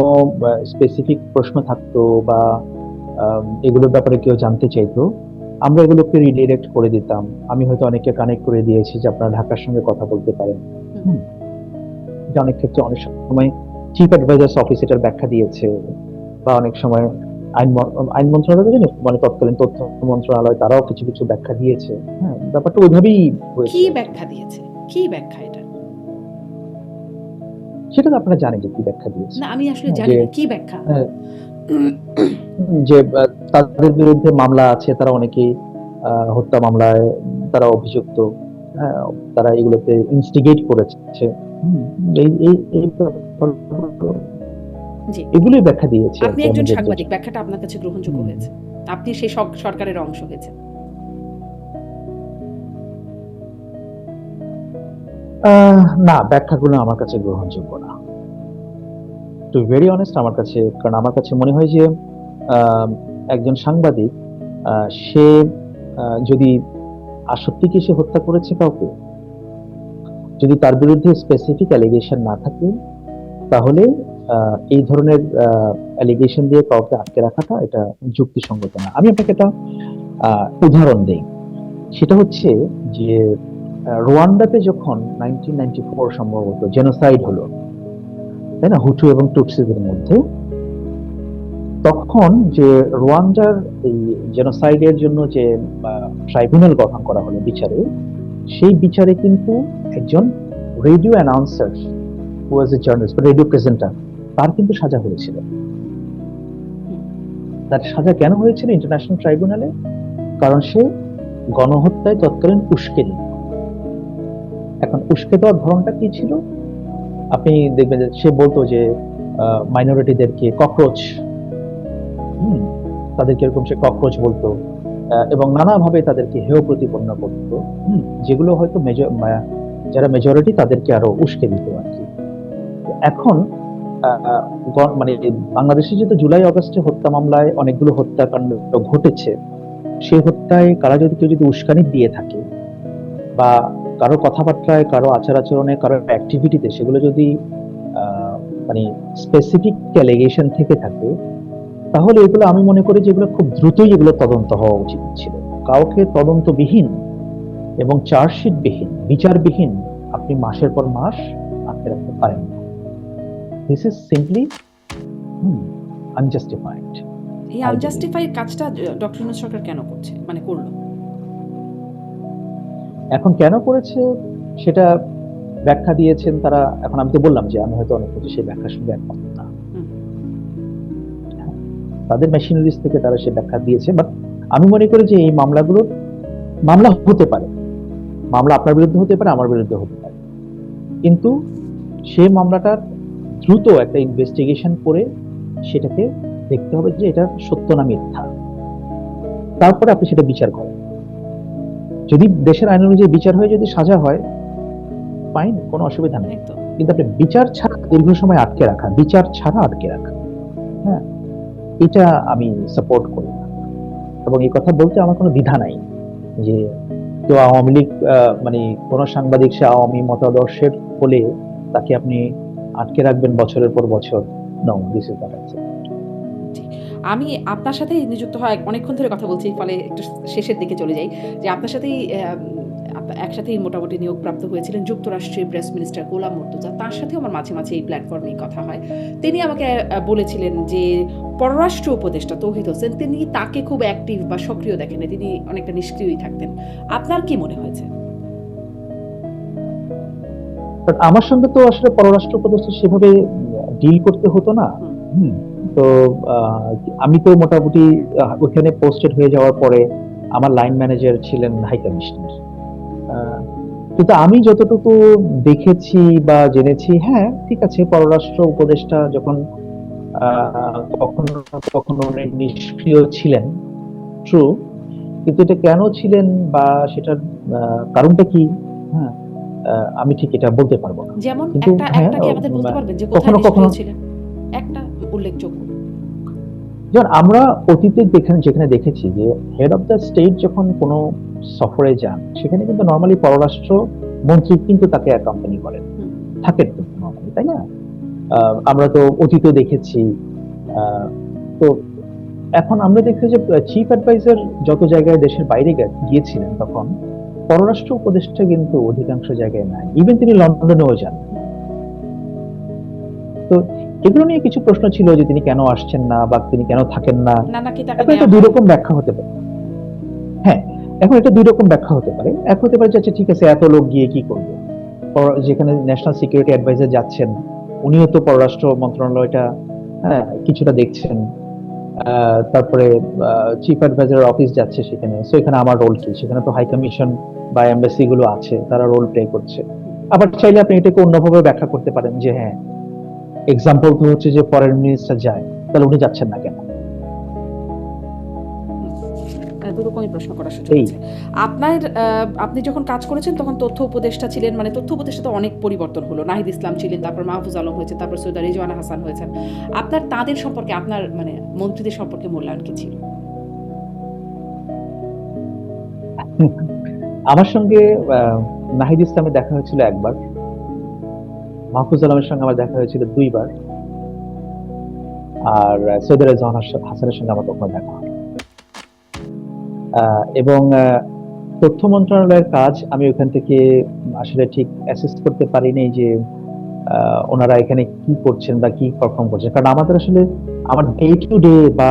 স্পেসিফিক প্রশ্ন থাকতো বা এগুলোর ব্যাপারে কেউ জানতে চাইতো, আমরা এগুলোকে রিডিরেক্ট করে দিতাম। আমি হয়তো অনেককে কানেক্ট করে দিয়েছি যে আপনারা ঢাকার সঙ্গে কথা বলতে পারেন। হুম, এটা অনেক ক্ষেত্রে অনেক সময় চিফ অ্যাডভাইজার্স অফিস এটার ব্যাখ্যা দিয়েছে, বা অনেক সময় আইন মন্ত্রণালয় মানে তৎকালীন তথ্য মন্ত্রণালয় তারাও কিছু কিছু ব্যাখ্যা দিয়েছে। হ্যাঁ, ব্যাপারটা ওইভাবেই হয়েছে
কি
আর কি।
ব্যাখ্যা দিয়েছে? কি ব্যাখ্যা এটা?
সেটা তো আপনারা জানেন যে কি ব্যাখ্যা দিয়েছে।
না, আমি আসলে
হ্যাঁ,
জানি
যে
না কি ব্যাখ্যা।
যে তাদের বিরুদ্ধে মামলা আছে, তারা অনেকেই হত্যা মামলায় তারা অভিযুক্ত। হ্যাঁ, তারা এগুলোতে ইনস্টিগেট করেছে। হুম, এই এই এই ব্যাপারগুলো,
জি,
এগুলোই ব্যাখ্যা দিয়েছে আর
আপনি
কি
একজন
আমাদের
সাংবাদিক,
দেশে।
ব্যাখ্যাটা আপনার কাছে গ্রহণযোগ্য
হুম।
হয়েছে। আপনি সেই সরকারের অংশ হয়েছেন।
না, ব্যাখ্যাগুলো আমার কাছে গ্রহণযোগ্য না, টু ভেরি অনেস্ট। আমার কাছে, কারণ আমার কাছে মনে হয় যে আহ, একজন সাংবাদিক সে যদি সত্যি কি সে হত্যা করেছে কাউকে, যদি তার বিরুদ্ধে স্পেসিফিক অ্যালিগেশন না থাকে, তাহলে এই ধরনের অ্যালিগেশন দিয়ে কাউকে আটকে রাখাটা এটা যুক্তিসঙ্গত না। আমি আপনাকে একটা উদাহরণ দেই। সেটা হচ্ছে যে রোয়ান্ডাতে যখন 1994 সম্ভবত জেনোসাইড হলো, তাই না, হুটু এবং টুটসিদের মধ্যে, তখন যে রোয়ান্ডার এই জেনোসাইডের জন্য যে ট্রাইব্যুনাল গঠন করা হলো বিচারে, সেই বিচারে কিন্তু একজন রেডিও অ্যানাউন্সার, হু ওয়াজ এ জার্নালিস্ট, রেডিও প্রেজেন্টার, তার কিন্তু সাজা হয়েছিল। তার সাজা কেন হয়েছিল ইন্টারন্যাশনাল ট্রাইব্যুনালে? কারণ সে গণহত্যায় তৎকালীন উস্কে দিত। এখন উস্কে দেওয়ার ধরনটা কি ছিল? আপনি দেখবেন যে সে বলতো যে মাইনরিটিদেরকে ককরোচ, তাদেরকে এরকম সে ককরোচ বলতো, এবং নানাভাবে তাদেরকে হেয় প্রতিপন্ন করতো, যেগুলো হয়তো যারা মেজরিটি তাদেরকে আরো উস্কে দিত আর কি। এখন মানে বাংলাদেশে যেহেতু জুলাই আগস্টে হত্যা মামলায় অনেকগুলো হত্যাকাণ্ড ঘটেছে, সেই হত্যায় কারা যদি কেউ যদি উস্কানি দিয়ে থাকে, বা কারো কথাবার্তায়, কারো আচার আচরণে, কারো অ্যাক্টিভিটিতে সেগুলো যদি মানে স্পেসিফিক অ্যালিগেশন থেকে থাকে, তাহলে এগুলো আমি মনে করি যে এগুলো খুব দ্রুতই এগুলো তদন্ত হওয়া উচিত ছিল। কাউকে তদন্তবিহীন এবং চার্জশিটবিহীন, বিচারবিহীন আপনি মাসের পর মাস আটকে রাখতে পারেন না। দিস ইজ সিম্পলি আনজাস্টিফাইড,
এই
আই বিলিভ।
আনজাস্টিফাইড কাজটা ডক্টর ইউনূস সরকার কেন করছে, মানে করলো?
এখন কেন করেছে সেটা ব্যাখ্যা দিয়েছেন তারা। এখন আমি তো বললাম যে আমি হয়তো অনেক কিছু সেই ব্যাখ্যার সঙ্গে একমত না।
হুম।
তাদের মেশিনারিজ থেকে তারা সে ব্যাখ্যা দিয়েছে, বাট আমি মনে করি যে এই মামলাগুলো মামলা হতে পারে, মামলা আপনার বিরুদ্ধে হতে পারে, আমার বিরুদ্ধে হতে পারে, কিন্তু সেই মামলাটার দ্রুত একটা ইনভেস্টিগেশন করে সেটাকে দেখতে হবে যে এটা সত্য না মিথ্যা, তারপরে আপনি সেটা বিচার করেন। যদি দেশের আইন অনুযায়ী বিচার হয়ে যদি সাজা হয়, ফাইন, কোনো অসুবিধা নেই।
একদম।
কিন্তু আপনি বিচার ছাড়া দীর্ঘ সময় আটকে রাখা, বিচার ছাড়া আটকে রাখা, হ্যাঁ, এটা আমি সাপোর্ট করি না। এবং এই কথা বলতে আমার কোনো দ্বিধা নাই যে কেউ আওয়ামী লীগ মানে কোন সাংবাদিক সে আওয়ামী মতাদর্শের হলে তাকে আপনি আটকে রাখবেন বছরের পর বছর। No, this is not accepted.
জি। আমি আপনার সাথেই নিযুক্ত হওয়া অনেকক্ষণ ধরে কথা বলছি, ফলে একটু শেষের দিকে চলে যাই। যে আপনার সাথেই একসাথেই মোটামুটি নিয়োগপ্রাপ্ত হয়েছিলেন যুক্তরাষ্ট্রের প্রেস মিনিস্টার গোলাম মুর্তজা। তার সাথেও আমার মাঝে, মাঝে এই প্ল্যাটফর্মেই কথা হয়। তিনি আমাকে বলেছিলেন যে পররাষ্ট্র উপদেষ্টা তৌহিদ হোসেন, তিনি তাকে খুব অ্যাক্টিভ বা সক্রিয় দেখেন না, তিনি অনেকটা নিষ্ক্রিয়ই থাকতেন। আপনার কি মনে হয়েছে?
বাট আমার সঙ্গে তো আসলে পররাষ্ট্র উপদেষ্টা সেভাবে ডিল করতে হতো না।
হুম।
হুম। তো আহ, আমি তো মোটামুটি ওখানে পোস্টেড হয়ে যাওয়ার পরে আমার লাইন ম্যানেজার ছিলেন হাই কমিশনার। কিন্তু আমি যতটুকু দেখেছি বা জেনেছি, হ্যাঁ ঠিক আছে, পররাষ্ট্র উপদেষ্টা যখন কখনো কখনো উনি নিষ্ক্রিয় ছিলেন, ট্রু, কিন্তু এটা কেন ছিলেন বা সেটার কারণটা কি, হ্যাঁ, আমি ঠিক এটা বলতে পারবো না।
যেমন
কিন্তু
একটা
হ্যাঁ,
একটা কি আমাদের বলতে পারবেন যে কোথায়
কখনো কখনো
নিষ্ক্রিয় ছিলেন? একটা উল্লেখযোগ্য।
যেমন আমরা অতীতে যেখানে দেখেছি যে হেড অফ দ্য স্টেট যখন কোনো সফরে যান, সেখানে কিন্তু নর্মালি পররাষ্ট্র মন্ত্রী কিন্তু তাকে অ্যাকম্পানি করেন,
হুম।
থাকেন কিন্তু নর্মালি, তাই না? আমরা তো অতীতে দেখেছি। আহ, তো এখন আমরা দেখছি যে চিফ অ্যাডভাইজার যত জায়গায় দেশের বাইরে গিয়েছিলেন, তখন পররাষ্ট্র উপদেষ্টা কিন্তু অধিকাংশ জায়গায় নাই, ইভেন তিনি লন্ডনেও যান। তো এগুলো নিয়ে কিছু প্রশ্ন ছিল যে তিনি কেন আসছেন না বা তিনি কেন থাকেন না।
না নাকি তাকে
এখন এটা
নেওয়া
দুই
হয়?
রকম ব্যাখ্যা হতে পারে। হ্যাঁ, এখন এটা দুই রকম ব্যাখ্যা হতে পারে। এক হতে পারে যে আচ্ছা ঠিক আছে, এত লোক গিয়ে কি করবে, যেখানে ন্যাশনাল সিকিউরিটি অ্যাডভাইজার যাচ্ছেন, উনিও তো পররাষ্ট্র মন্ত্রণালয়টা হ্যাঁ কিছুটা দেখছেন। তারপরে চিফ অ্যাডভাইজার অফিস যাচ্ছে সেখানে, সো এখানে আমার রোল কি? সেখানে তো হাই কমিশন বা এমবাসি গুলো আছে, তারা রোল প্লে করছে। আবার চাইলে আপনি এটাকে অন্যভাবে ব্যাখ্যা করতে পারেন যে হ্যাঁ, এক্সাম্পল তো হচ্ছে যে ফরেন মিনিস্টার যায়, তাহলে উনি যাচ্ছেন না কেন?
দুরকমই প্রশ্ন করার সুযোগ
এই
আছে। আপনি যখন কাজ করেছেন তখন তথ্য উপদেষ্টা ছিলেন, মানে তথ্য উপদেষ্টা তো অনেক পরিবর্তন হলো। নাহিদ ইসলাম ছিলেন, তারপর মাহফুজ আলম হয়েছে, তারপর সৈয়দা রিজওয়ানা হাসান হয়েছেন। আপনার তাদের সম্পর্কে, আপনার মানে মন্ত্রীদের সম্পর্কে মূল্যায়ন কি ছিল?
আমার সঙ্গে নাহিদ ইসলামের দেখা হয়েছিল একবার, মাহফুজ আলমের সঙ্গে আমার দেখা হয়েছিল দুইবার, আর সৈয়দ রেজওয়ান হাসানের সঙ্গে আমার কখনো দেখা হয়। এবং তথ্য মন্ত্রণালয়ের কাজ আমি ওখান থেকে আসলে ঠিক অ্যাসেস করতে পারিনি যে ওনারা এখানে কি করছেন বা কি পারফর্ম করছেন, কারণ আমাদের আসলে আমার ডে টু ডে বা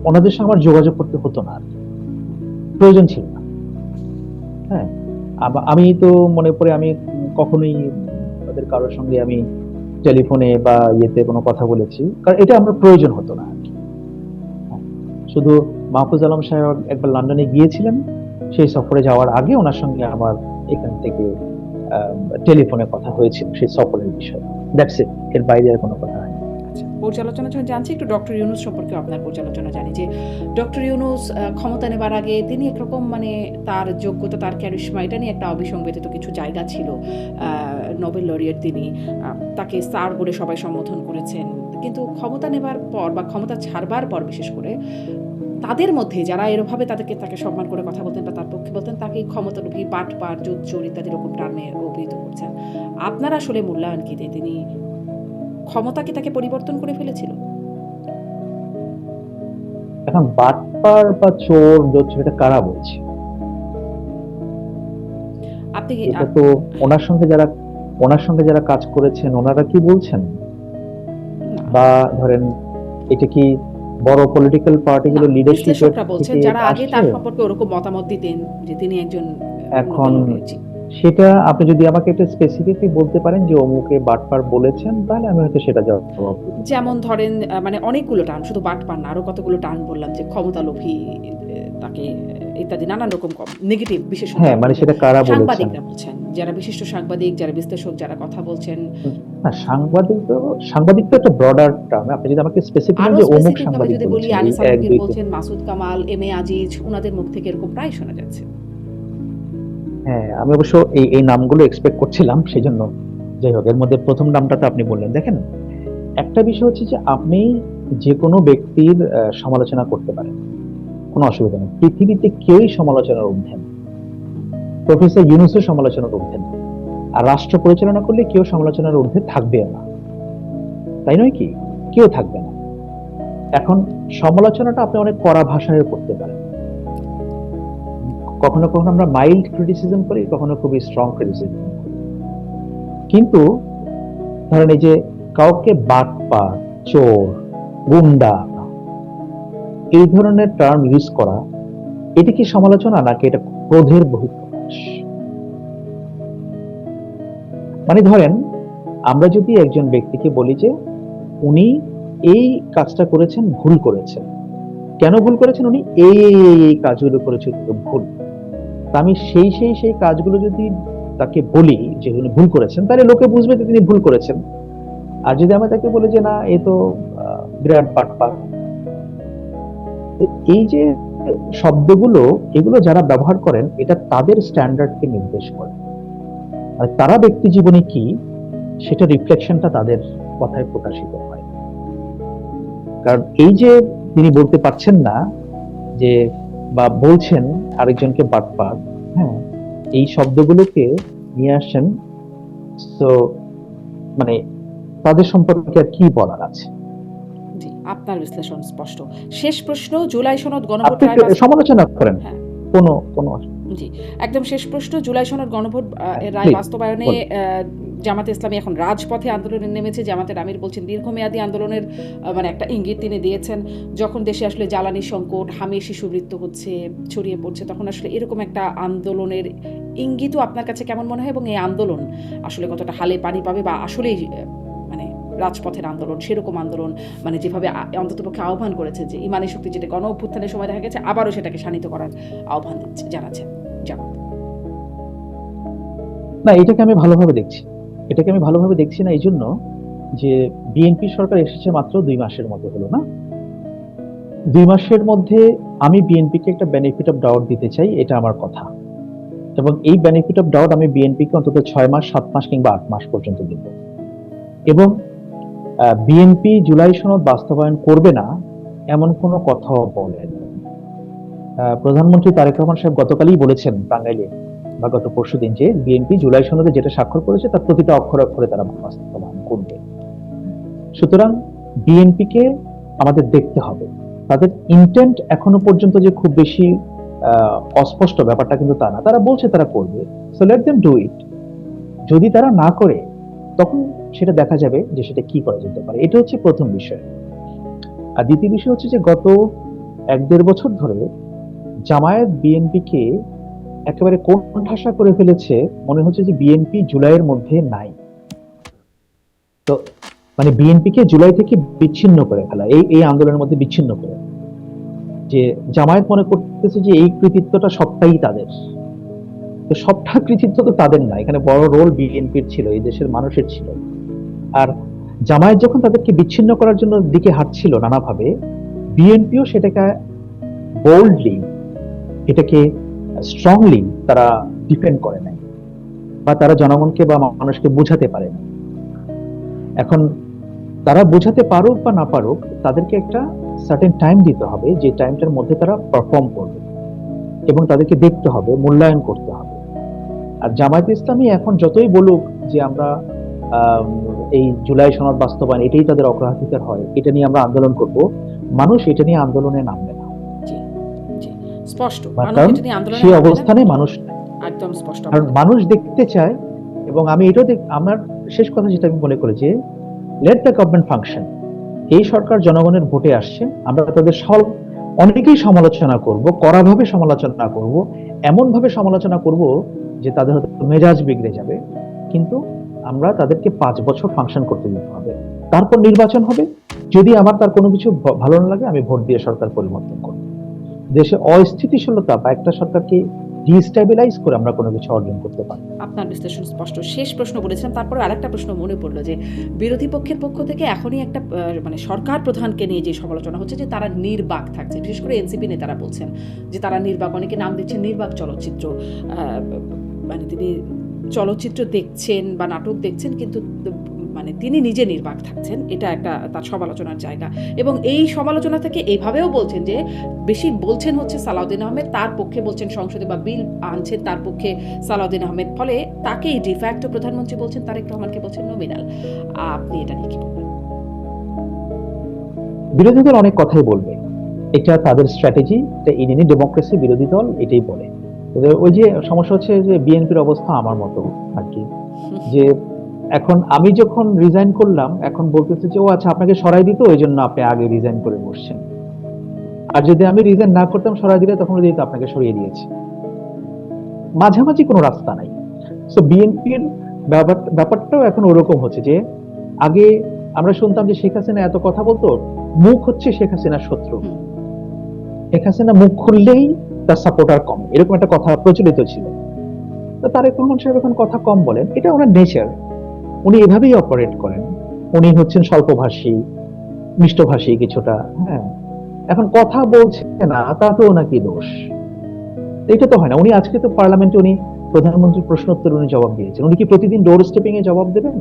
ওনাদের সঙ্গে আমার যোগাযোগ করতে হতো না আর কি। প্রয়োজন ছিল না। হ্যাঁ, আমি তো মনে পড়ে আমি কখনোই ওদের কারোর সঙ্গে আমি টেলিফোনে বা ইয়েতে কোনো কথা বলেছি, কারণ এটা আমার প্রয়োজন হতো না আর কি। হ্যাঁ, শুধু মাহফুজ আলম সাহেব একবার লন্ডনে গিয়েছিলেন, সেই সফরে যাওয়ার আগে ওনার সঙ্গে আমার এখান থেকে টেলিফোনে কথা হয়েছিল সেই সফরের বিষয়ে। দ্যাটস ইট, এর বাইরে আর কোনো কথা হয়নি।
আচ্ছা, পর্যালোচনা যখন জানছি, একটু ডক্টর ইউনূস সম্পর্কে আপনার পর্যালোচনা জানি যে ডক্টর ইউনূস ক্ষমতা নেবার আগে তিনি একরকম মানে তার যোগ্যতা, তার ক্যারিশমা, এটা নিয়ে একটা অবিসংবেদিত কিছু জায়গা ছিল। নোবেল লরিয়েট তিনি, তাকে স্যার বলে সবাই সম্বোধন করেছেন। কিন্তু ক্ষমতা নেবার পর বা ক্ষমতা ছাড়বার পর বিশেষ করে তাদের মধ্যে যারা এরভাবে তাকে সম্মান করে কথা বলতেন বা তার পক্ষে বলতেন, তাকে ক্ষমতালোভী, বাটপার, জোচ্চোর ইত্যাদি রকম টার্মে অভিহিত করছেন। আপনার আসলে মূল্যায়ন কি তিনি ক্ষমতা কি তাকে পরিবর্তন করে ফেলেছিল?
এখন বাটপার বা চোর জোচ্চোর এটা কারা বলছে?
আপনি কি
এটা তো ওনার সঙ্গে যারা কাজ করেছেন ওনারা কি বলছেন?
না,
বা ধরেন এটা কি বড় পলিটিক্যাল
না,
পার্টিগুলো লিডারশিপের
বিশ্লেষকরা বলছেন
থেকে
যারা আগে
আসছে?
তার সম্পর্কে ওরকম মতামত দিতেন যে তিনি একজন উন্নত
এখন
লোকের। জি।
সেটা আপনি যদি আমাকে একটা স্পেসিফিকলি বলতে পারেন যে অমুকে বাটপার বলেছেন, তাহলে আমি হয়তো সেটা জবাব দিতে পারি।
যেমন ধরেন মানে অনেকগুলো টার্ম, শুধু বাটপার না, আরো কতগুলো টার্ম বললাম যে ক্ষমতালোভী, তাকে ইত্যাদি নানান রকম নেগেটিভ বিশেষণ
হ্যাঁ,
তারা
মানে
বলবেন।
সেটা কারা বলেছেন?
সাংবাদিকরা বলছেন, যারা বিশিষ্ট সাংবাদিক, যারা বিশ্লেষক, যারা কথা বলছেন।
না, সাংবাদিক তো একটা ব্রডার টার্ম। আপনি যদি আমাকে স্পেসিফিক্যালি
আরো
যে অমুক
স্পেসিফিক ভাবে
সাংবাদিক
যদি বলি,
বলেছেন এই
আনিস
এক
আলমগীর
দুই তিন,
বলছেন, মাসুদ কামাল, এম এ আজিজ, ওনাদের মুখ থেকে এরকম প্রায় শোনা যাচ্ছে।
হ্যাঁ আমি অবশ্য এই এই নামগুলো এক্সপেক্ট করছিলাম, সেজন্য যাই হোক এর মধ্যে প্রথম নামটা তো আপনি বললেন। দেখেন, একটা বিষয় হচ্ছে যে আপনি যে কোনো ব্যক্তির সমালোচনা করতে পারেন, কোনো অসুবিধা নেই। পৃথিবীতে কেউই সমালোচনার ঊর্ধ্বে না। প্রফেসর ইউনূসও সমালোচনার ঊর্ধ্বে না। আর রাষ্ট্র পরিচালনা করলে কেউ সমালোচনার ঊর্ধ্বে থাকবেও না, তাই নয় কি? কেউ থাকবে না। এখন সমালোচনাটা আপনি অনেক কড়া ভাষায় করতে পারেন। কখনো কখনো আমরা মাইল্ড ক্রিটিসিজম করি, কখনো খুবই স্ট্রং ক্রিটিসিজম করি। কিন্তু ধরেন এই যে কাউকে বাটপার, চোর, গুন্ডা এই ধরনের টার্ম ইউজ করা, এটা কি সমালোচনা নাকি এটা ক্রোধের বহিঃপ্রকাশ? মানে ধরেন আমরা যদি একজন ব্যক্তিকে বলি যে উনি এই কাজটা করেছেন, ভুল করেছেন, কেন ভুল করেছেন? উনি এই কাজগুলো করেছেন ভুল। তা আমি সেই কাজগুলো যদি তাকে বলি যে উনি ভুল করেছেন, তাহলে লোকে বুঝবে যে তিনি ভুল করেছেন। আর যদি আমি তাকে বলি যে না এ তো বিরাট বাটপার, এই যে শব্দগুলো, এগুলো যারা ব্যবহার করেন এটা তাদের স্ট্যান্ডার্ডকে নির্দেশ করে। আর তারা ব্যক্তি জীবনে কি সেটা রিফ্লেকশনটা তাদের কথায় প্রকাশিত হয়। কারণ এই যে তিনি বলতে পারছেন না যে বা বলছেন আরেকজনকে বাটপার, হ্যাঁ, এই শব্দগুলোকে নিয়ে আসেন। তো মানে তাদের সম্পর্কে আর কি বলার আছে?
জি, আপনার বিশ্লেষণ স্পষ্ট। শেষ প্রশ্ন, জুলাই সনদ গণভোট
আপনি
রায়
একটু
বাস্তব।
সমালোচনা করেন,
হ্যাঁ,
কোনো
জি, একদম শেষ প্রশ্ন, জুলাই সনদ গণভোট এর রায়
প্লিজ
বাস্তবায়নে
বলুন।
জামাতে ইসলামী এখন রাজপথে আন্দোলনে নেমেছে। জামাতের আমির বলছেন দীর্ঘমেয়াদী আন্দোলনের মানে একটা ইঙ্গিত তিনি দিয়েছেন। যখন দেশে আসলে জ্বালানি সংকট, হামিয়ে শিশু মৃত্যু হচ্ছে, ছড়িয়ে পড়ছে, তখন আসলে এরকম একটা আন্দোলনের ইঙ্গিতও আপনার কাছে কেমন মনে হয়, এবং এই আন্দোলন আসলে কতটা হালে পানি পাবে, বা আসলেই মানে রাজপথের আন্দোলন, সেরকম আন্দোলন, মানে যেভাবে অন্ততপক্ষে আহ্বান করেছে যে ইমানি শক্তি, যেটা গণ অভ্যুত্থানের সময় দেখা গেছে, আবারও সেটাকে শানিত করার আহ্বান জানাচ্ছেন জামাত।
না, এটাকে আমি ভালোভাবে দেখছি না এই জন্য যে বিএনপি সরকার এসেছে মাত্র 2 মাসের মধ্যে, হলো না? 2 মাসের মধ্যে আমি বিএনপিকে একটা বেনিফিট অফ ডাউট দিতে চাই, এটা আমার কথা। এবং এই বেনিফিট অফ ডাউট আমি বিএনপিকে অন্তত 6 মাস, 7 মাস কিংবা 8 মাস পর্যন্ত দিব। এবং বিএনপি জুলাই সনদ বাস্তবায়ন করবে না এমন কোনো কথাও বলেন। প্রধানমন্ত্রী তারেক রহমান সাহেব গতকালই বলেছেন টাঙ্গাইলে বা গত পরশুদিন যে বিএনপি জুলাই সনদে যেটা স্বাক্ষর করেছে তার প্রতিটা অক্ষরে অক্ষরে তারা বাস্তবায়ন করবে। সুতরাং বিএনপিকে আমাদের দেখতে হবে, তাদের ইন্টেন্ট এখনো পর্যন্ত যে খুব বেশি অস্পষ্ট, ব্যাপারটা কিন্তু তা না। তারা বলছে তারা করবে, so let them do it. যদি তারা না করে তখন সেটা দেখা যাবে যে সেটা কি করা যেতে পারে। এটা হচ্ছে প্রথম বিষয়। আর দ্বিতীয় বিষয় হচ্ছে যে গত 1-1.5 বছর ধরে জামায়াত বিএনপিকে একেবারে কোণঠাসা করে ফেলেছে। মনে হচ্ছে যে বিএনপি জুলাইয়ের মধ্যে নাই। তো মানে বিএনপিকে জুলাই থেকে বিচ্ছিন্ন করে ফেলা, এই এই আন্দোলনের মধ্যে বিচ্ছিন্ন করে, যে জামায়াত মনে করতেছে যে এই কৃতিত্বটা সবটাই তাদের। তো সবটা কৃতিত্ব তো তাদের না, এখানে বড় রোল বিএনপির ছিল, এই দেশের মানুষের ছিল। আর জামায়াত যখন তাদেরকে বিচ্ছিন্ন করার জন্য দিকে হাঁটছিল নানাভাবে, বিএনপিও সেটাকে বোল্ডলি, এটাকে স্ট্রংলি তারা ডিফেন্ড করে নাই, বা তারা জনগণকে বা মানুষকে বোঝাতে পারে না। এখন তারা বোঝাতে পারুক বা না পারুক, তাদেরকে একটা সার্টেন টাইম দিতে হবে, যে টাইমটার মধ্যে তারা পারফর্ম করবে, এবং তাদেরকে দেখতে হবে, মূল্যায়ন করতে হবে। আর জামায়াত ইসলামী এখন যতই বলুক যে আমরা আম, এই জুলাই সনদ বাস্তবায়ন এটাই তাদের অগ্রাধিকার হয়, এটা নিয়ে আমরা আন্দোলন করব, মানুষ এটা নিয়ে আন্দোলনে নামবে না।
জি, জি, স্পষ্ট মানুষ
কারণ
এটা নিয়ে আন্দোলনে
সেই
নামবে না।
অবস্থানে মানুষ নাই।
একদম স্পষ্ট
কারণ
আপনাদের।
মানুষ দেখতে চায়, এবং আমি এটাও আমার শেষ কথা যেটা আমি মনে করি যে লেট দ্য গভর্নমেন্ট ফাংশন। এই সরকার জনগণের ভোটে আসছে, আমরা তাদের অনেকেই সমালোচনা করব, কড়াভাবে সমালোচনা করব, এমন ভাবে সমালোচনা করব যে তাদের হয়তো মেজাজ বিগড়ে যাবে, কিন্তু আমরা তাদেরকে 5 বছর ফাংশন করতে দিতে হবে। তারপর নির্বাচন হবে, যদি আমার তার কোনো কিছু ভালো না লাগে আমি ভোট দিয়ে সরকার পরিবর্তন করব। দেশে অস্থিতিশীলতা বা একটা সরকারকে ডিস্টেবিলাইজ করে আমরা কোনো কিছু অর্জন করতে পারি।
আপনার বিশ্লেষণ স্পষ্ট। শেষ প্রশ্ন বলেছিলাম, তারপরে আরেকটা প্রশ্ন মনে পড়লো যে বিরোধী পক্ষের পক্ষ থেকে এখনই একটা মানে সরকার প্রধানকে নিয়ে যে সমালোচনা হচ্ছে যে তারা নির্বাক থাকছে, বিশেষ করে এনসিপি নেতারা বলছেন যে তারা নির্বাক, অনেকে নাম দিচ্ছেন নির্বাক চলচ্চিত্র, মানে তিনি চলচ্চিত্র দেখছেন বা নাটক দেখছেন কিন্তু মানে তিনি নিজে নির্বাক থাকছেন, এটা একটা তার সমালোচনার জায়গা। এবং এই সমালোচনা থেকে এইভাবেও বলছেন যে বেশি বলছেন হচ্ছে সালাউদ্দিন আহমেদ, তার পক্ষে বলছেন সংসদে বা বিল আনছেন তার পক্ষে সালাউদ্দিন আহমেদ, ফলে তাকেই ডিফ্যাক্টো প্রধানমন্ত্রী বলছেন, তারেক রহমানকে বলছেন নমিনাল। আপনি এটা নিয়ে কি বলবেন?
বিরোধী দল অনেক কথাই বলবে, এটা তাদের স্ট্র্যাটেজি, ইন এনি ডেমোক্রেসি বিরোধী দল এটাই বলে। ওই যে সমস্যা হচ্ছে যে বিএনপির অবস্থা আমার মতো আর কি, যে এখন আমি যখন রিজাইন করলাম এখন বলতেছে যে ও আচ্ছা আপনাকে সরাই দিত ওই জন্য আপনি আগে রিজাইন করে বসছেন, আর যদি আমি রিজাইন না করতাম সরাই দিলে তখন ওই তো আপনাকে সরিয়ে দিয়েছে। মাঝামাঝি কোনো রাস্তা নাই। সো বিএনপির ব্যাপারটাও এখন ওরকম হচ্ছে যে আগে আমরা শুনতাম যে শেখ হাসিনা এত কথা বলতো, মুখ হচ্ছে শেখ হাসিনার শত্রু, শেখ হাসিনা মুখ খুললেই তার সাপোর্টার কম, এরকম একটা কথা প্রচলিত ছিল। তো তারেক রহমান সাহেব এখন কথা কম বলেন, এটা ওনার নেচার, উনি এভাবেই অপারেট করেন। উনি হচ্ছেন স্বল্পভাষী, মিষ্টভাষী কিছুটা, হ্যাঁ। এখন কথা বলছে না তাতেও নাকি দোষ, এটা তো হয় না। উনি আজকে তো পার্লামেন্টে উনি প্রধানমন্ত্রীর প্রশ্নোত্তর উনি জবাব দিয়েছেন, উনি কি প্রতিদিন ডোর স্টেপিং এ জবাব দেবেন?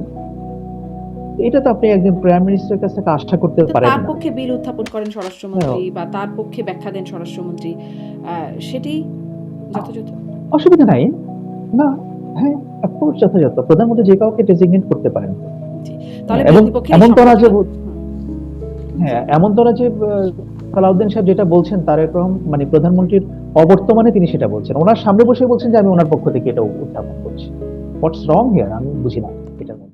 এটা তো আপনি একজন প্রাইম মিনিস্টারের কাছ থেকে আশা করতে পারেন
তার
না।
পক্ষে বিল উত্থাপন করেন স্বরাষ্ট্রমন্ত্রী বা তার পক্ষে ব্যাখ্যা দেন স্বরাষ্ট্রমন্ত্রী, সেটি যথাযথ?
অসুবিধা নাই না, হ্যাঁ, অফকোর্স যথাযথ, প্রধানমন্ত্রী যে কাউকে ডেজিগনেট করতে পারেন।
তাহলে
এবং
বিরোধী পক্ষের
এমন তো না যে,
সমালোচনা।
হ্যাঁ এমন তো না যে সালাউদ্দিন সাহেব যেটা বলছেন তারেক রহমান মানে প্রধানমন্ত্রীর অবর্তমানে তিনি সেটা বলছেন, ওনার সামনে বসে বলছেন যে আমি ওনার পক্ষ থেকে এটা উত্থাপন করছি। হোয়াটস রং হিয়ার, আমি বুঝি না এটার মধ্যে।